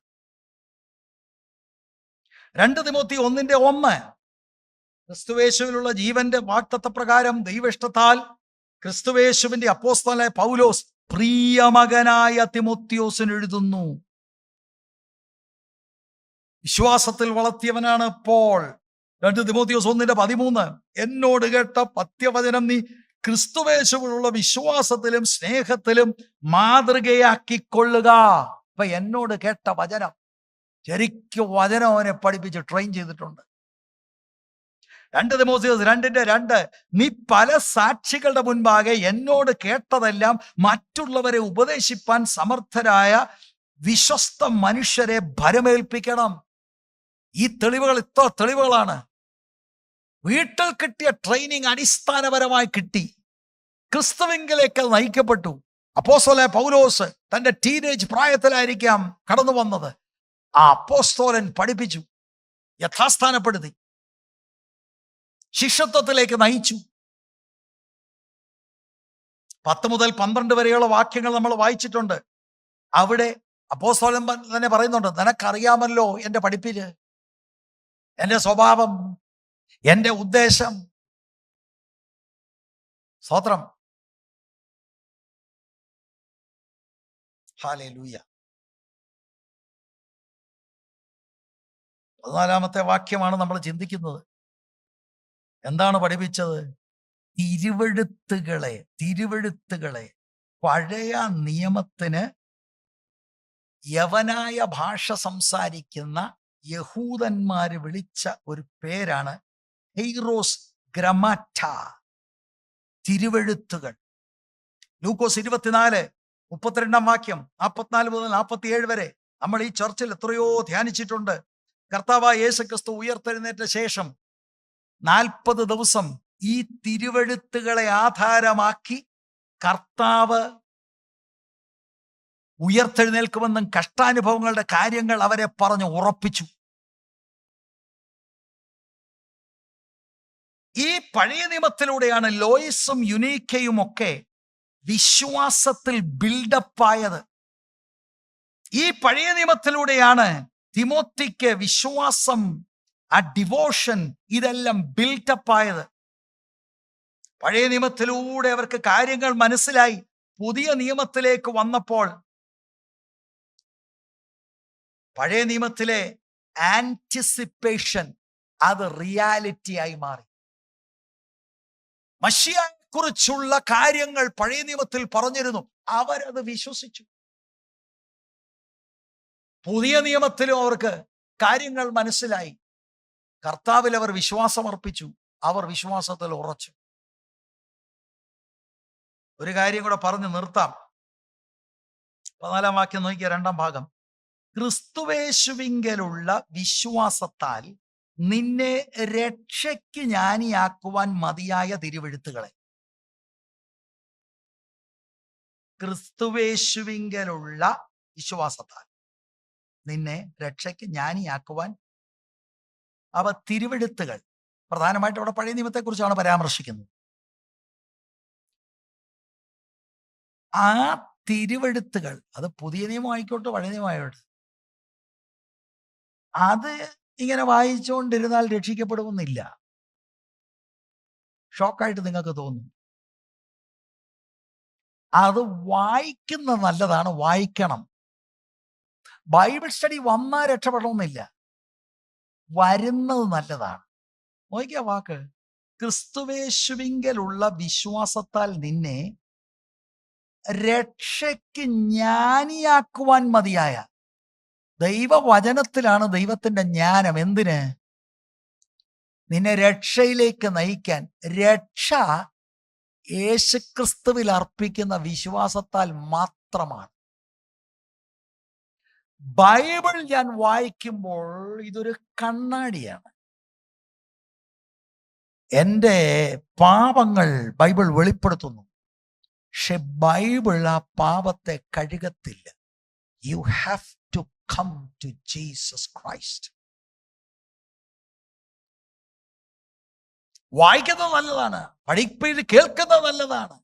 2 തിമോത്തി 1:1 ക്രിസ്തുവേശുവിലുള്ള ജീവന്റെ വാഗ്ദത്തപ്രകാരം ദൈവഇഷ്ടത്താൽ ക്രിസ്തുവേശുവിന്റെ അപ്പോസ്തലനായ പൗലോസ് പ്രിയമകനായ തിമോത്തിയോസിന് എഴുതുന്നു. വിശ്വാസത്തിൽ വളർത്തിയവനാണ് പോൾ. 2 തിമോത്തിയോസ് 1:13 എന്നോട് കേട്ട പത്യവചനം നീ ക്രിസ്തുവേശുവിലുള്ള വിശ്വാസത്തിലും സ്നേഹത്തിലും മാതൃകയാക്കിക്കൊള്ളുക. അപ്പൊ എന്നോട് കേട്ട വചനം, ശരിക്കും വചനം അവനെ പഠിപ്പിച്ച് ട്രെയിൻ ചെയ്തിട്ടുണ്ട്. 2 തിമോത്തിയോസ് 2:2 നീ പല സാക്ഷികളുടെ മുൻപാകെ എന്നോട് കേട്ടതെല്ലാം മറ്റുള്ളവരെ ഉപദേശിപ്പാൻ സമർത്ഥരായ വിശ്വസ്ത മനുഷ്യരെ ഭരമേൽപ്പിക്കണം. ഈ തെളിവുകൾ ഇത്ര തെളിവുകളാണ്. വീട്ടിൽ കിട്ടിയ ട്രെയിനിങ് അടിസ്ഥാനപരമായി കിട്ടി, ക്രിസ്തുവിങ്കിലേക്ക് നയിക്കപ്പെട്ടു. അപ്പോസ്തലനായ പൗലോസ് തന്റെ ടീനേജ് പ്രായത്തിലായിരിക്കാം കടന്നു വന്നത്. ആ അപ്പോസ്തലൻ പഠിപ്പിച്ചു, യഥാസ്ഥാനപ്പെടുത്തി, ശിഷ്യത്വത്തിലേക്ക് നയിച്ചു. 10 മുതൽ 12 വരെയുള്ള വാക്യങ്ങൾ നമ്മൾ വായിച്ചിട്ടുണ്ട്. അവിടെ അപ്പോസ്തലൻ തന്നെ പറയുന്നുണ്ട്, നിനക്കറിയാമല്ലോ എൻ്റെ പഠിപ്പില്, എൻ്റെ സ്വഭാവം, എൻ്റെ ഉദ്ദേശം. സ്തോത്രം. ഹല്ലേലൂയ. 14-ാമത്തെ വാക്യമാണ് നമ്മൾ ചിന്തിക്കുന്നത്. എന്താണ് പഠിപ്പിച്ചത്? തിരുവെഴുത്തുകളെ പഴയ നിയമത്തിന് യവനായ ഭാഷ സംസാരിക്കുന്ന യഹൂദന്മാര് വിളിച്ച ഒരു പേരാണ് ഹെയ്റോസ് ഗ്രമാറ്റ, തിരുവെഴുത്തുകൾ. ലൂക്കോസ് 24:32 വാക്യം 44 മുതൽ 47 വരെ നമ്മൾ ഈ ചർച്ചിൽ എത്രയോ ധ്യാനിച്ചിട്ടുണ്ട്. കർത്താവായ യേശുക്രിസ്തു ഉയർത്തെഴുന്നേറ്റ ശേഷം 40 ദിവസം ഈ തിരുവെഴുത്തുകളെ ആധാരമാക്കി കർത്താവ് ഉയർത്തെഴുന്നേൽക്കുമെന്നും കഷ്ടാനുഭവങ്ങളുടെ കാര്യങ്ങൾ അവരെ പറഞ്ഞു ഉറപ്പിച്ചു. ഈ പഴയ നിയമത്തിലൂടെയാണ് ലോയിസും യുനീക്കയും ഒക്കെ വിശ്വാസത്തിൽ ബിൽഡപ്പായത്. ഈ പഴയ നിയമത്തിലൂടെയാണ് തിമോത്തിക്ക് വിശ്വാസം, ആ ഡിവോഷൻ, ഇതെല്ലാം ബിൽഡപ്പായത്. പഴയ നിയമത്തിലൂടെ അവർക്ക് കാര്യങ്ങൾ മനസ്സിലായി. പുതിയ നിയമത്തിലേക്ക് വന്നപ്പോൾ പഴയ നിയമത്തിലെ ആന്റിസിപ്പേഷൻ അത് റിയാലിറ്റി ആയി മാറി. മശിയയെ കുറിച്ചുള്ള കാര്യങ്ങൾ പഴയ നിയമത്തിൽ പറഞ്ഞിരുന്നു, അവരത് വിശ്വസിച്ചു. പുതിയ നിയമത്തിലും അവർക്ക് കാര്യങ്ങൾ മനസ്സിലായി. കർത്താവിൽ അവർ വിശ്വാസം അർപ്പിച്ചു, അവർ വിശ്വാസത്തിൽ ഉറച്ചു. ഒരു കാര്യം കൂടെ പറഞ്ഞു നിർത്താം. 14-ാം വാക്യം നോക്കിയ 2-ാം ഭാഗം, ക്രിസ്തുവേശുവിങ്കലുള്ള വിശ്വാസത്താൽ നിന്നെ രക്ഷയ്ക്ക് ജ്ഞാനിയാക്കുവാൻ മതിയായ തിരുവെഴുത്തുകളെ. ക്രിസ്തുവേശുവിങ്കലുള്ള വിശ്വാസത്താൽ നിന്നെ രക്ഷയ്ക്ക് ജ്ഞാനിയാക്കുവാൻ അവ തിരുവെഴുത്തുകൾ. പ്രധാനമായിട്ട് അവിടെ പഴയ നിയമത്തെക്കുറിച്ചാണ് പരാമർശിക്കുന്നത്. ആ തിരുവെഴുത്തുകൾ, അത് പുതിയ നിയമം ആയിക്കോട്ടെ പഴയ നിയമം ആയിക്കോട്ടെ, അത് ഇങ്ങനെ വായിച്ചുകൊണ്ടിരുന്നാൽ രക്ഷിക്കപ്പെടുമെന്നില്ല. ഷോക്കായിട്ട് നിങ്ങൾക്ക് തോന്നും. അത് വായിക്കുന്നത് നല്ലതാണ്, വായിക്കണം. ബൈബിൾ സ്റ്റഡി വന്നാൽ രക്ഷപ്പെടണമെന്നില്ല, വരുന്നത് നല്ലതാണ്. നോക്കിയ വാക്ക്, ക്രിസ്തുവേശുവിങ്കലുള്ള വിശ്വാസത്താൽ നിന്നെ രക്ഷയ്ക്ക് ജ്ഞാനിയാക്കുവാൻ മതിയായ. ദൈവവചനത്തിലാണ് ദൈവത്തിന്റെ ജ്ഞാനം. എന്തിന്? നിന്നെ രക്ഷയിലേക്ക് നയിക്കാൻ. രക്ഷ യേശുക്രിസ്തുവിൽ അർപ്പിക്കുന്ന വിശ്വാസത്താൽ മാത്രമാണ്. ബൈബിൾ ഞാൻ വായിക്കുമ്പോൾ ഇതൊരു കണ്ണാടിയാണ്. എൻ്റെ പാപങ്ങൾ ബൈബിൾ വെളിപ്പെടുത്തുന്നു, പക്ഷെ ബൈബിൾ ആ പാപത്തെ കഴുകത്തില്ല. You have to come to Jesus Christ. വായിക്കുന്നത് നല്ലതാണ്, പഠിപ്പിൽ കേൾക്കുന്നത് നല്ലതാണ്,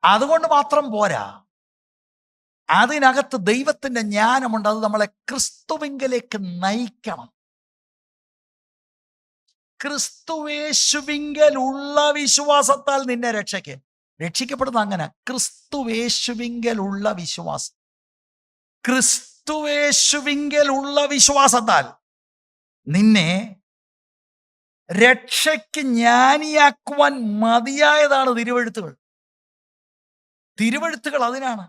അതുകൊണ്ട് മാത്രം പോരാ. അതിനകത്ത് ദൈവത്തിന്റെ ജ്ഞാനമുണ്ട്. അത് നമ്മളെ ക്രിസ്തുവിങ്കലേക്ക് നയിക്കണം. ക്രിസ്തുവേശുവിങ്കലുള്ള വിശ്വാസത്താൽ നിന്നെ രക്ഷിക്കപ്പെടുന്ന അങ്ങനെ. ക്രിസ്തുവേശുവിങ്കലുള്ള വിശ്വാസം, ക്രിസ്തുവേശുവിങ്കലുള്ള വിശ്വാസത്താൽ നിന്നെ രക്ഷയ്ക്ക് ജ്ഞാനിയാക്കുവാൻ മതിയായതാണ് തിരുവെഴുത്തുകൾ. തിരുവെഴുത്തുകൾ അതിനാണ്.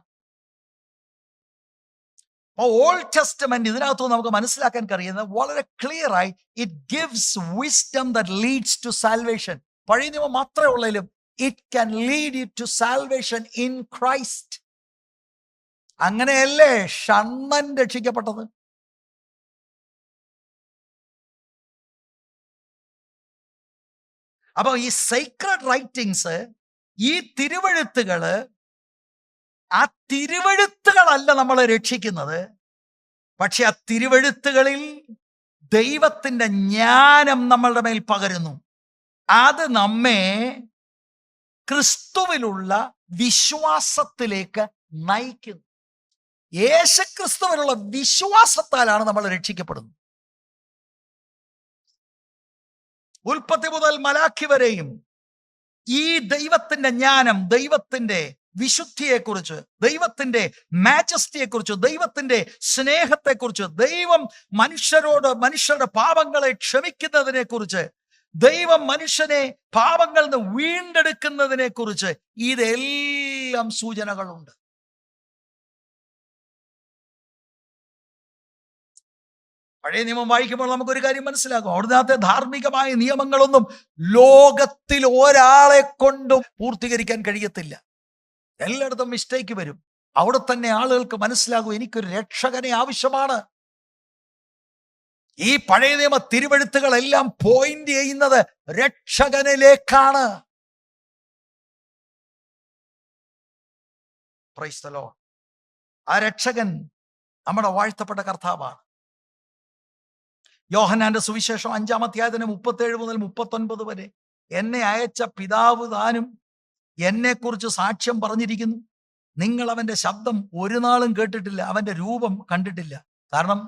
ഓൾഡ് ടെസ്റ്റമെന്റ് ഇതിനകത്ത് നമുക്ക് മനസ്സിലാക്കാൻ കഴിയുന്നത് വളരെ ക്ലിയർ ആയി. It gives wisdom that leads to salvation. പഴയ നിയമം മാത്രമേ ഉള്ളതിലും it can lead you to salvation in Christ. അങ്ങനെയല്ലേ ഷണ്ണൻ രക്ഷിക്കപ്പെട്ടത്? അപ്പൊ ഈ സീക്രട്ട് റൈറ്റിങ്സ്, ഈ തിരുവെഴുത്തുകള്, ആ തിരുവെഴുത്തുകളല്ല നമ്മളെ രക്ഷിക്കുന്നത്, പക്ഷെ ആ തിരുവെഴുത്തുകളിൽ ദൈവത്തിന്റെ ജ്ഞാനം നമ്മളുടെ മേൽ പകരുന്നു. അത് നമ്മെ ക്രിസ്തുവിലുള്ള വിശ്വാസത്തിലേക്ക് നയിക്കുന്നു. യേശുക്രിസ്തുവിലുള്ള വിശ്വാസത്താലാണ് നമ്മൾ രക്ഷിക്കപ്പെടുന്നത്. ഉൽപ്പത്തി മുതൽ മലാഖി വരെയും ഈ ദൈവത്തിന്റെ ജ്ഞാനം, ദൈവത്തിന്റെ വിശുദ്ധിയെക്കുറിച്ച്, ദൈവത്തിന്റെ മാജസ്റ്റിയെക്കുറിച്ച്, ദൈവത്തിന്റെ സ്നേഹത്തെക്കുറിച്ച്, ദൈവം മനുഷ്യരുടെ പാപങ്ങളെ ക്ഷമിക്കുന്നതിനെ കുറിച്ച്, ദൈവം മനുഷ്യനെ പാപങ്ങളിൽ നിന്ന് വീണ്ടെടുക്കുന്നതിനെ കുറിച്ച്, ഇതെല്ലാം സൂചനകളുണ്ട്. പഴയ നിയമം വായിക്കുമ്പോൾ നമുക്കൊരു കാര്യം മനസ്സിലാകും. അവിടുത്തെ ധാർമ്മികമായ നിയമങ്ങളൊന്നും ലോകത്തിൽ ഒരാളെ കൊണ്ടും പൂർത്തീകരിക്കാൻ കഴിയത്തില്ല. എല്ലായിടത്തും മിസ്റ്റേക്ക് വരും. അവിടെ തന്നെ ആളുകൾക്ക് മനസ്സിലാകും, എനിക്കൊരു രക്ഷകനെ ആവശ്യമാണ്. ഈ പഴയ നിയമ തിരുവെഴുത്തുകളെല്ലാം പോയിന്റ് ചെയ്യുന്നത് രക്ഷകനിലേക്കാണ്. Price the Lord. ആ രക്ഷകൻ നമ്മുടെ വാഴ്ത്തപ്പെട്ട കർത്താവാണ്. യോഹന്നാന്റെ സുവിശേഷം 5-ാം അധ്യായത്തിന് 37 മുതൽ 39 വരെ, എന്നെ അയച്ച പിതാവ് താനും എന്നെക്കുറിച്ച് സാക്ഷ്യം പറഞ്ഞിരിക്കുന്നു. നിങ്ങൾ അവന്റെ ശബ്ദം ഒരു നാളും കേട്ടിട്ടില്ല, അവന്റെ രൂപം കണ്ടിട്ടില്ല. കാരണം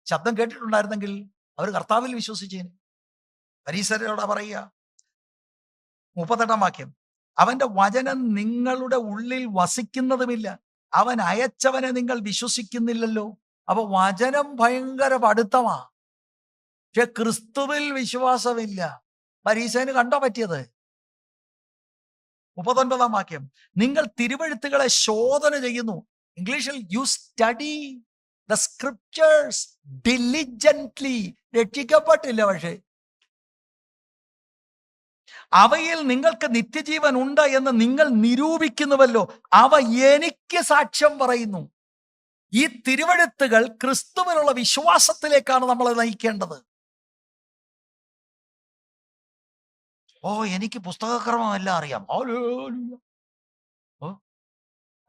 ശബ്ദം കേട്ടിട്ടുണ്ടായിരുന്നെങ്കിൽ അവർ കർത്താവിൽ വിശ്വസിച്ചേനെ. പരീശരോടാ പറയുക. 38-ാം വാക്യം, അവന്റെ വചനം നിങ്ങളുടെ ഉള്ളിൽ വസിക്കുന്നതുമില്ല, അവൻ അയച്ചവനെ നിങ്ങൾ വിശ്വസിക്കുന്നില്ലല്ലോ. അപ്പൊ വചനം ഭയങ്കര പഠിത്തമാ, പക്ഷെ ക്രിസ്തുവിൽ വിശ്വാസമില്ല. പരീശന് കണ്ടോ പറ്റിയത്? 39-ാം വാക്യം, നിങ്ങൾ തിരുവെഴുത്തുകളെ ശോധന ചെയ്യുന്നു. ഇംഗ്ലീഷിൽ you study the scriptures diligently. രക്ഷിക്കപ്പെട്ടില്ല, പക്ഷേ അവയിൽ നിങ്ങൾക്ക് നിത്യജീവൻ ഉണ്ട് എന്ന് നിങ്ങൾ നിരൂപിക്കുന്നുവല്ലോ. അവ എനിക്ക് സാക്ഷ്യം പറയുന്നു. ഈ തിരുവെഴുത്തുകൾ ക്രിസ്തുവിനുള്ള വിശ്വാസത്തിലേക്കാണ് നമ്മളെ നയിക്കേണ്ടത്. ഓ, എനിക്ക് പുസ്തകക്രമം എല്ലാം അറിയാം,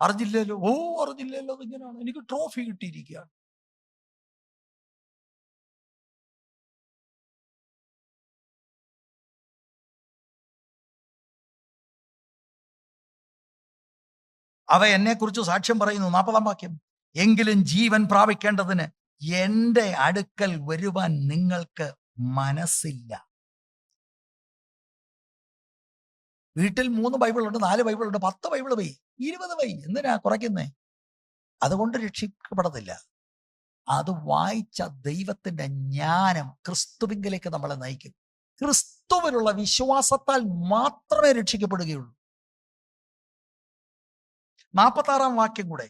അറിഞ്ഞില്ലല്ലോ, അറിഞ്ഞില്ലല്ലോ, ഇങ്ങനെയാണ്, എനിക്ക് ട്രോഫി കിട്ടിയിരിക്കുകയാണ്. അവ എന്നെക്കുറിച്ച് സാക്ഷ്യം പറയുന്നു. 40-ാം വാക്യം, എങ്കിലും ജീവൻ പ്രാപിക്കേണ്ടതിന് എൻ്റെ അടുക്കൽ വരുവാൻ നിങ്ങൾക്ക് മനസ്സില്ല. വീട്ടിൽ 3 ബൈബിളുണ്ട്, 4 ബൈബിളുണ്ട്, 10 ബൈബിൾ വൈ, 20 വൈ, എന്തിനാ കുറയ്ക്കുന്നേ? അതുകൊണ്ട് രക്ഷിക്കപ്പെടത്തില്ല. അത് വായിച്ച ദൈവത്തിന്റെ ജ്ഞാനം ക്രിസ്തുവിങ്കലേക്ക് നമ്മളെ നയിക്കും. ക്രിസ്തുവിലുള്ള വിശ്വാസത്താൽ മാത്രമേ രക്ഷിക്കപ്പെടുകയുള്ളൂ. 46-ാം വാക്യം കൂടെ,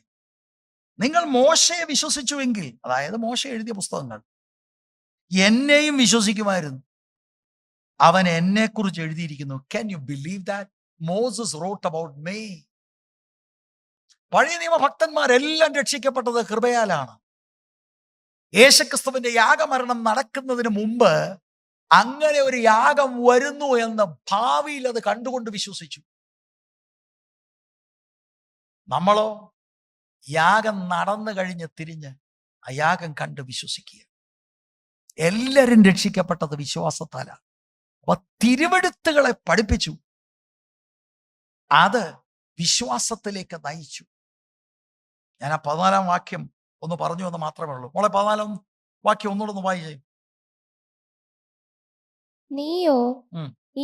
നിങ്ങൾ മോശയെ വിശ്വസിച്ചുവെങ്കിൽ, അതായത് മോശ എഴുതിയ പുസ്തകങ്ങൾ, എന്നെയും വിശ്വസിക്കുമായിരുന്നു. അവൻ എന്നെ കുറിച്ച് എഴുതിയിരിക്കുന്നു. Can you believe that? Moses wrote about me. പഴയ നിയമ ഭക്തന്മാരെല്ലാം രക്ഷിക്കപ്പെട്ടത് കൃപയാലാണ്. യേശുക്രിസ്തുവിന്റെ യാഗമരണം നടക്കുന്നതിന് മുമ്പ് അങ്ങനെ ഒരു യാഗം വരുന്നു എന്ന് ഭാവിയിൽ അത് കണ്ടുകൊണ്ട് വിശ്വസിച്ചു. നമ്മളോ യാഗം നടന്നു കഴിഞ്ഞ് തിരിഞ്ഞ് ആ യാഗം കണ്ട് വിശ്വസിക്കുക. എല്ലാവരും രക്ഷിക്കപ്പെട്ടത് വിശ്വാസത്താലാണ്. അപ്പൊ തിരുവെഴുത്തുകളെ പഠിപ്പിച്ചു, അത് വിശ്വാസത്തിലേക്ക് നയിച്ചു. ഞാൻ ആ 14-ാം വാക്യം ഒന്ന് പറഞ്ഞു എന്ന് മാത്രമേ ഉള്ളൂ. മോളെ 14-ാം വാക്യം ഒന്നുകൂടെ ഒന്ന് വായിച്ചേ. നീയോ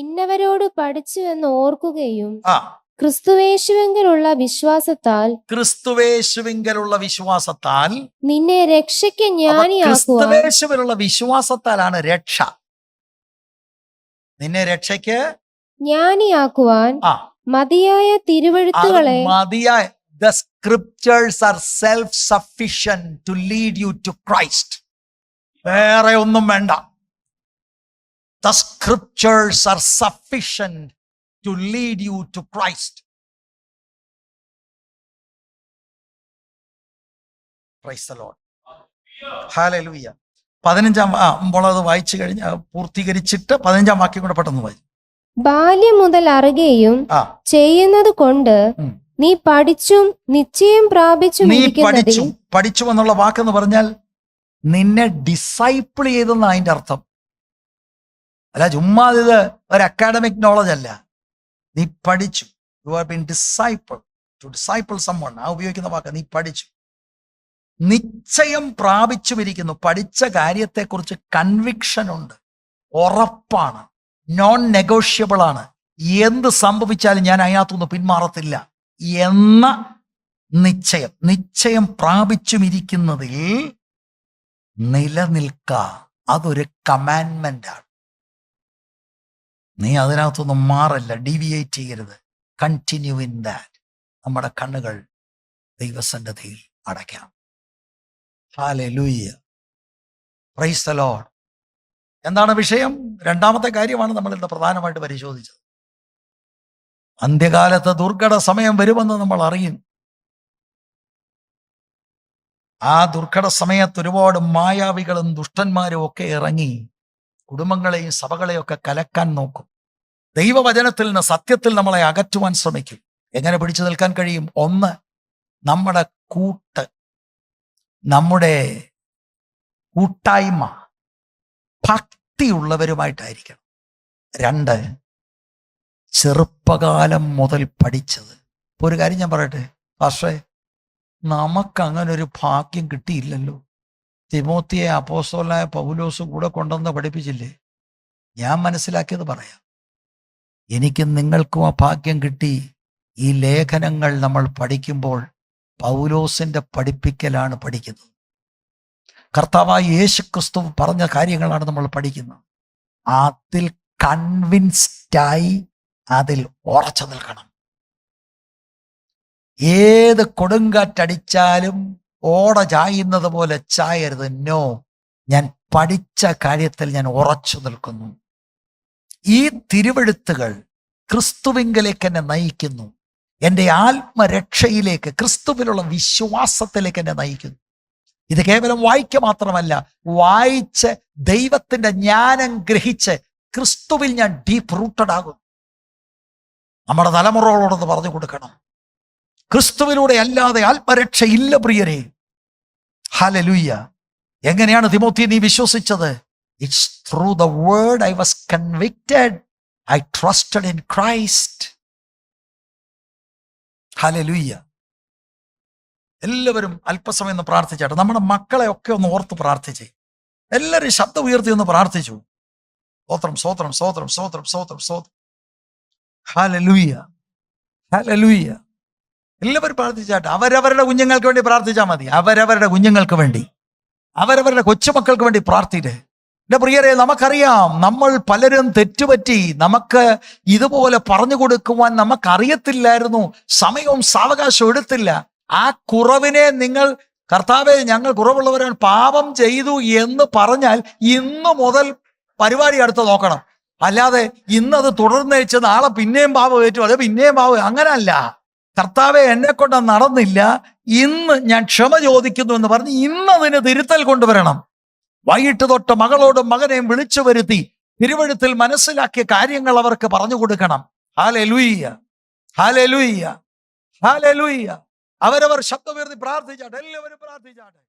ഇന്നവരോട് പഠിച്ചു എന്ന് ഓർക്കുകയും ആ ക്രിസ്തുവേശുവിങ്കലുള്ള വിശ്വാസത്താൽ നിന്നെ രക്ഷയ്ക്ക് ജ്ഞാനിയാക്കുവാൻ. ക്രിസ്തുവേശുവിലുള്ള വിശ്വാസത്താലാണ് രക്ഷ. നിന്നെ രക്ഷയ്ക്ക് ജ്ഞാനിയാക്കുവാൻ മതിയായ തിരുവെഴുത്തുകളെ. മതിയായ The scriptures are self-sufficient to lead you to Christ. വേറെ ഒന്നും വേണ്ട. The scriptures are sufficient to lead you to Christ. Praise the Lord. Hallelujah. 15-ാം അത് വായിച്ചു കഴിഞ്ഞ് പൂർത്തീകരിച്ചിട്ട് 15-ാം വാക്യം കൂടെ പെട്ടെന്ന് വായിച്ചു. ബാല്യം മുതൽ അറിയുകയും ചെയ്യുന്നത് കൊണ്ട് നീ പഠിച്ചും നിശ്ചയം പ്രാപിച്ചും. പഠിച്ചു എന്നുള്ള വാക്കെന്ന് പറഞ്ഞാൽ നിന്നെ ഡിസൈപ്പിൾ ചെയ്തെന്ന് അതിന്റെ അർത്ഥം. അല്ല, ചുമ്മാ ഇത് ഒരു അക്കാഡമിക് നോളജ് അല്ല. നീ പഠിച്ചു. You have been disciple. To disciple someone, ആ ഉപയോഗിക്കുന്ന വാക്ക്. നീ പഠിച്ചു, നിശ്ചയം പ്രാപിച്ചുമിരിക്കുന്നു. പഠിച്ച കാര്യത്തെക്കുറിച്ച് കൺവിക്ഷൻ ഉണ്ട്, ഉറപ്പാണ്, നോൺ നെഗോഷ്യബിൾ ആണ്. എന്ത് സംഭവിച്ചാലും ഞാൻ അതിനകത്തൊന്നും പിന്മാറത്തില്ല എന്ന നിശ്ചയം പ്രാപിച്ചുമിരിക്കുന്നതിൽ നിലനിൽക്ക. അതൊരു കമാൻഡ്മെന്റ് ആണ്. നീ അതിനകത്തൊന്നും മാറല്ല, ഡീവിയേറ്റ് ചെയ്യരുത്. Continue in that. നമ്മുടെ കണ്ണുകൾ ദൈവസന്നിധിയിൽ അടയ്ക്കാം. ഹല്ലേലൂയ. Price the Lord. എന്താണ് വിഷയം? 2-ാമത്തെ കാര്യമാണ് നമ്മൾ ഇന്ന് പ്രധാനമായിട്ട് പരിശോധിച്ചത്. അന്ത്യകാലത്ത് ദുർഘട സമയം വരുമെന്ന് നമ്മൾ അറിയും. ആ ദുർഘട സമയത്ത് ഒരുപാട് മായാവികളും ദുഷ്ടന്മാരും ഒക്കെ ഇറങ്ങി കുടുംബങ്ങളെയും സഭകളെയും ഒക്കെ കലക്കാൻ നോക്കും. ദൈവവചനത്തിൽ നിന്ന്, സത്യത്തിൽ നമ്മളെ അകറ്റുവാൻ ശ്രമിക്കും. എങ്ങനെ പിടിച്ചു നിൽക്കാൻ കഴിയും? 1, നമ്മുടെ നമ്മുടെ കൂട്ടായ്മ ഭക്തിയുള്ളവരുമായിട്ടായിരിക്കണം. 2, ചെറുപ്പകാലം മുതൽ പഠിച്ചത്. ഇപ്പോൾ ഒരു കാര്യം ഞാൻ പറയട്ടെ, പക്ഷേ നമുക്കങ്ങനെ ഒരു ഭാഗ്യം കിട്ടിയില്ലല്ലോ. തിമോത്തിയെ അപ്പോസ്തലനായ പൗലോസ് കൂടെ കൊണ്ടുവന്ന് പഠിപ്പിച്ചില്ലേ? ഞാൻ മനസ്സിലാക്കിയത് പറയാം. എനിക്കും നിങ്ങൾക്കും ആ ഭാഗ്യം കിട്ടി. ഈ ലേഖനങ്ങൾ നമ്മൾ പഠിക്കുമ്പോൾ പൗലോസിന്റെ പഠിപ്പിക്കലാണ് പഠിക്കുന്നത്. കർത്താവായ യേശുക്രിസ്തു പറഞ്ഞ കാര്യങ്ങളാണ് നമ്മൾ പഠിക്കുന്നത്. അതിൽ കൺവിൻസ്ഡായി അതിൽ ഉറച്ചു നിൽക്കണം. ഏത് കൊടുങ്കാറ്റടിച്ചാലും ഓട ചായുന്നത് പോലെ ചായരുത്. നോ, ഞാൻ പഠിച്ച കാര്യത്തിൽ ഞാൻ ഉറച്ചു നിൽക്കുന്നു. ഈ തിരുവെഴുത്തുകൾ ക്രിസ്തുവിങ്കലേക്ക് എന്നെ നയിക്കുന്നു. എൻ്റെ ആത്മരക്ഷയിലേക്ക്, ക്രിസ്തുവിലുള്ള വിശ്വാസത്തിലേക്ക് എന്നെ നയിക്കുന്നു. ഇത് കേവലം വായിക്കുക മാത്രമല്ല, വായിച്ച് ദൈവത്തിന്റെ ജ്ഞാനം ഗ്രഹിച്ച് ക്രിസ്തുവിൽ ഞാൻ ഡീപ്പ് റൂട്ടഡ് ആകും. നമ്മുടെ തലമുറകളോടൊന്ന് പറഞ്ഞു കൊടുക്കണം, ക്രിസ്തുവിലൂടെ അല്ലാതെ ആത്മരക്ഷയില്ല പ്രിയരെ. ഹല്ലേലൂയ. എങ്ങനെയാണ് തിമോത്തി നീ വിശ്വസിച്ചത്? It's through the word I was convicted. I trusted in Christ. Hallelujah. എല്ലാവരും അല്പസമയം ഒന്ന് പ്രാർത്ഥിച്ചാട്ടെ. നമ്മുടെ മക്കളെ ഒക്കെ ഒന്ന് ഓർത്ത് പ്രാർത്ഥിച്ചേ. എല്ലാവരും ശബ്ദം ഉയർത്തി ഒന്ന് പ്രാർത്ഥിച്ചു. സ്തോത്രം, സ്തോത്രം, സ്തോത്രം, സ്തോത്രം, സ്തോത്രം, സ്തോത്രം. Hallelujah, hallelujah. എല്ലാവരും പ്രാർത്ഥിച്ചാട്ടെ. അവരവരുടെ കുഞ്ഞുങ്ങൾക്ക് വേണ്ടി പ്രാർത്ഥിച്ചാൽ മതി. അവരവരുടെ കുഞ്ഞുങ്ങൾക്ക് വേണ്ടി, അവരവരുടെ കൊച്ചുമക്കൾക്ക് വേണ്ടി പ്രാർത്ഥിക്കട്ടെ. എൻ്റെ പ്രിയരെ, നമുക്കറിയാം നമ്മൾ പലരും തെറ്റുപറ്റി. നമുക്ക് ഇതുപോലെ പറഞ്ഞു കൊടുക്കുവാൻ നമുക്കറിയത്തില്ലായിരുന്നു, സമയവും സാവകാശവും എടുത്തില്ല. ആ കുറവിനെ നിങ്ങൾ കർത്താവേ ഞങ്ങൾ കുറവുള്ളവരാണ്, പാപം ചെയ്തു എന്ന് പറഞ്ഞാൽ ഇന്ന് മുതൽ പരിപാടി അടുത്ത് നോക്കണം. അല്ലാതെ ഇന്നത് തുടർന്നേച്ച് നാളെ പിന്നെയും പാപം ഏറ്റു, അതെ പിന്നെയും പാപം, അങ്ങനല്ല. കർത്താവെ എന്നെ കൊണ്ട് നടന്നില്ല, ഇന്ന് ഞാൻ ക്ഷമ ചോദിക്കുന്നു എന്ന് പറഞ്ഞ് ഇന്നതിന് തിരുത്തൽ കൊണ്ടുവരണം. വൈകിട്ട് തൊട്ട് മകളോടും മകനെയും വിളിച്ചു വരുത്തി തിരുവഴുത്തിൽ മനസ്സിലാക്കിയ കാര്യങ്ങൾ അവർക്ക് പറഞ്ഞു കൊടുക്കണം. Hallelujah, hallelujah, hallelujah. അവരവർ ശബ്ദമുയർത്തി പ്രാർത്ഥിച്ചാട്ടെ, എല്ലാവരും പ്രാർത്ഥിച്ചാട്ടെ.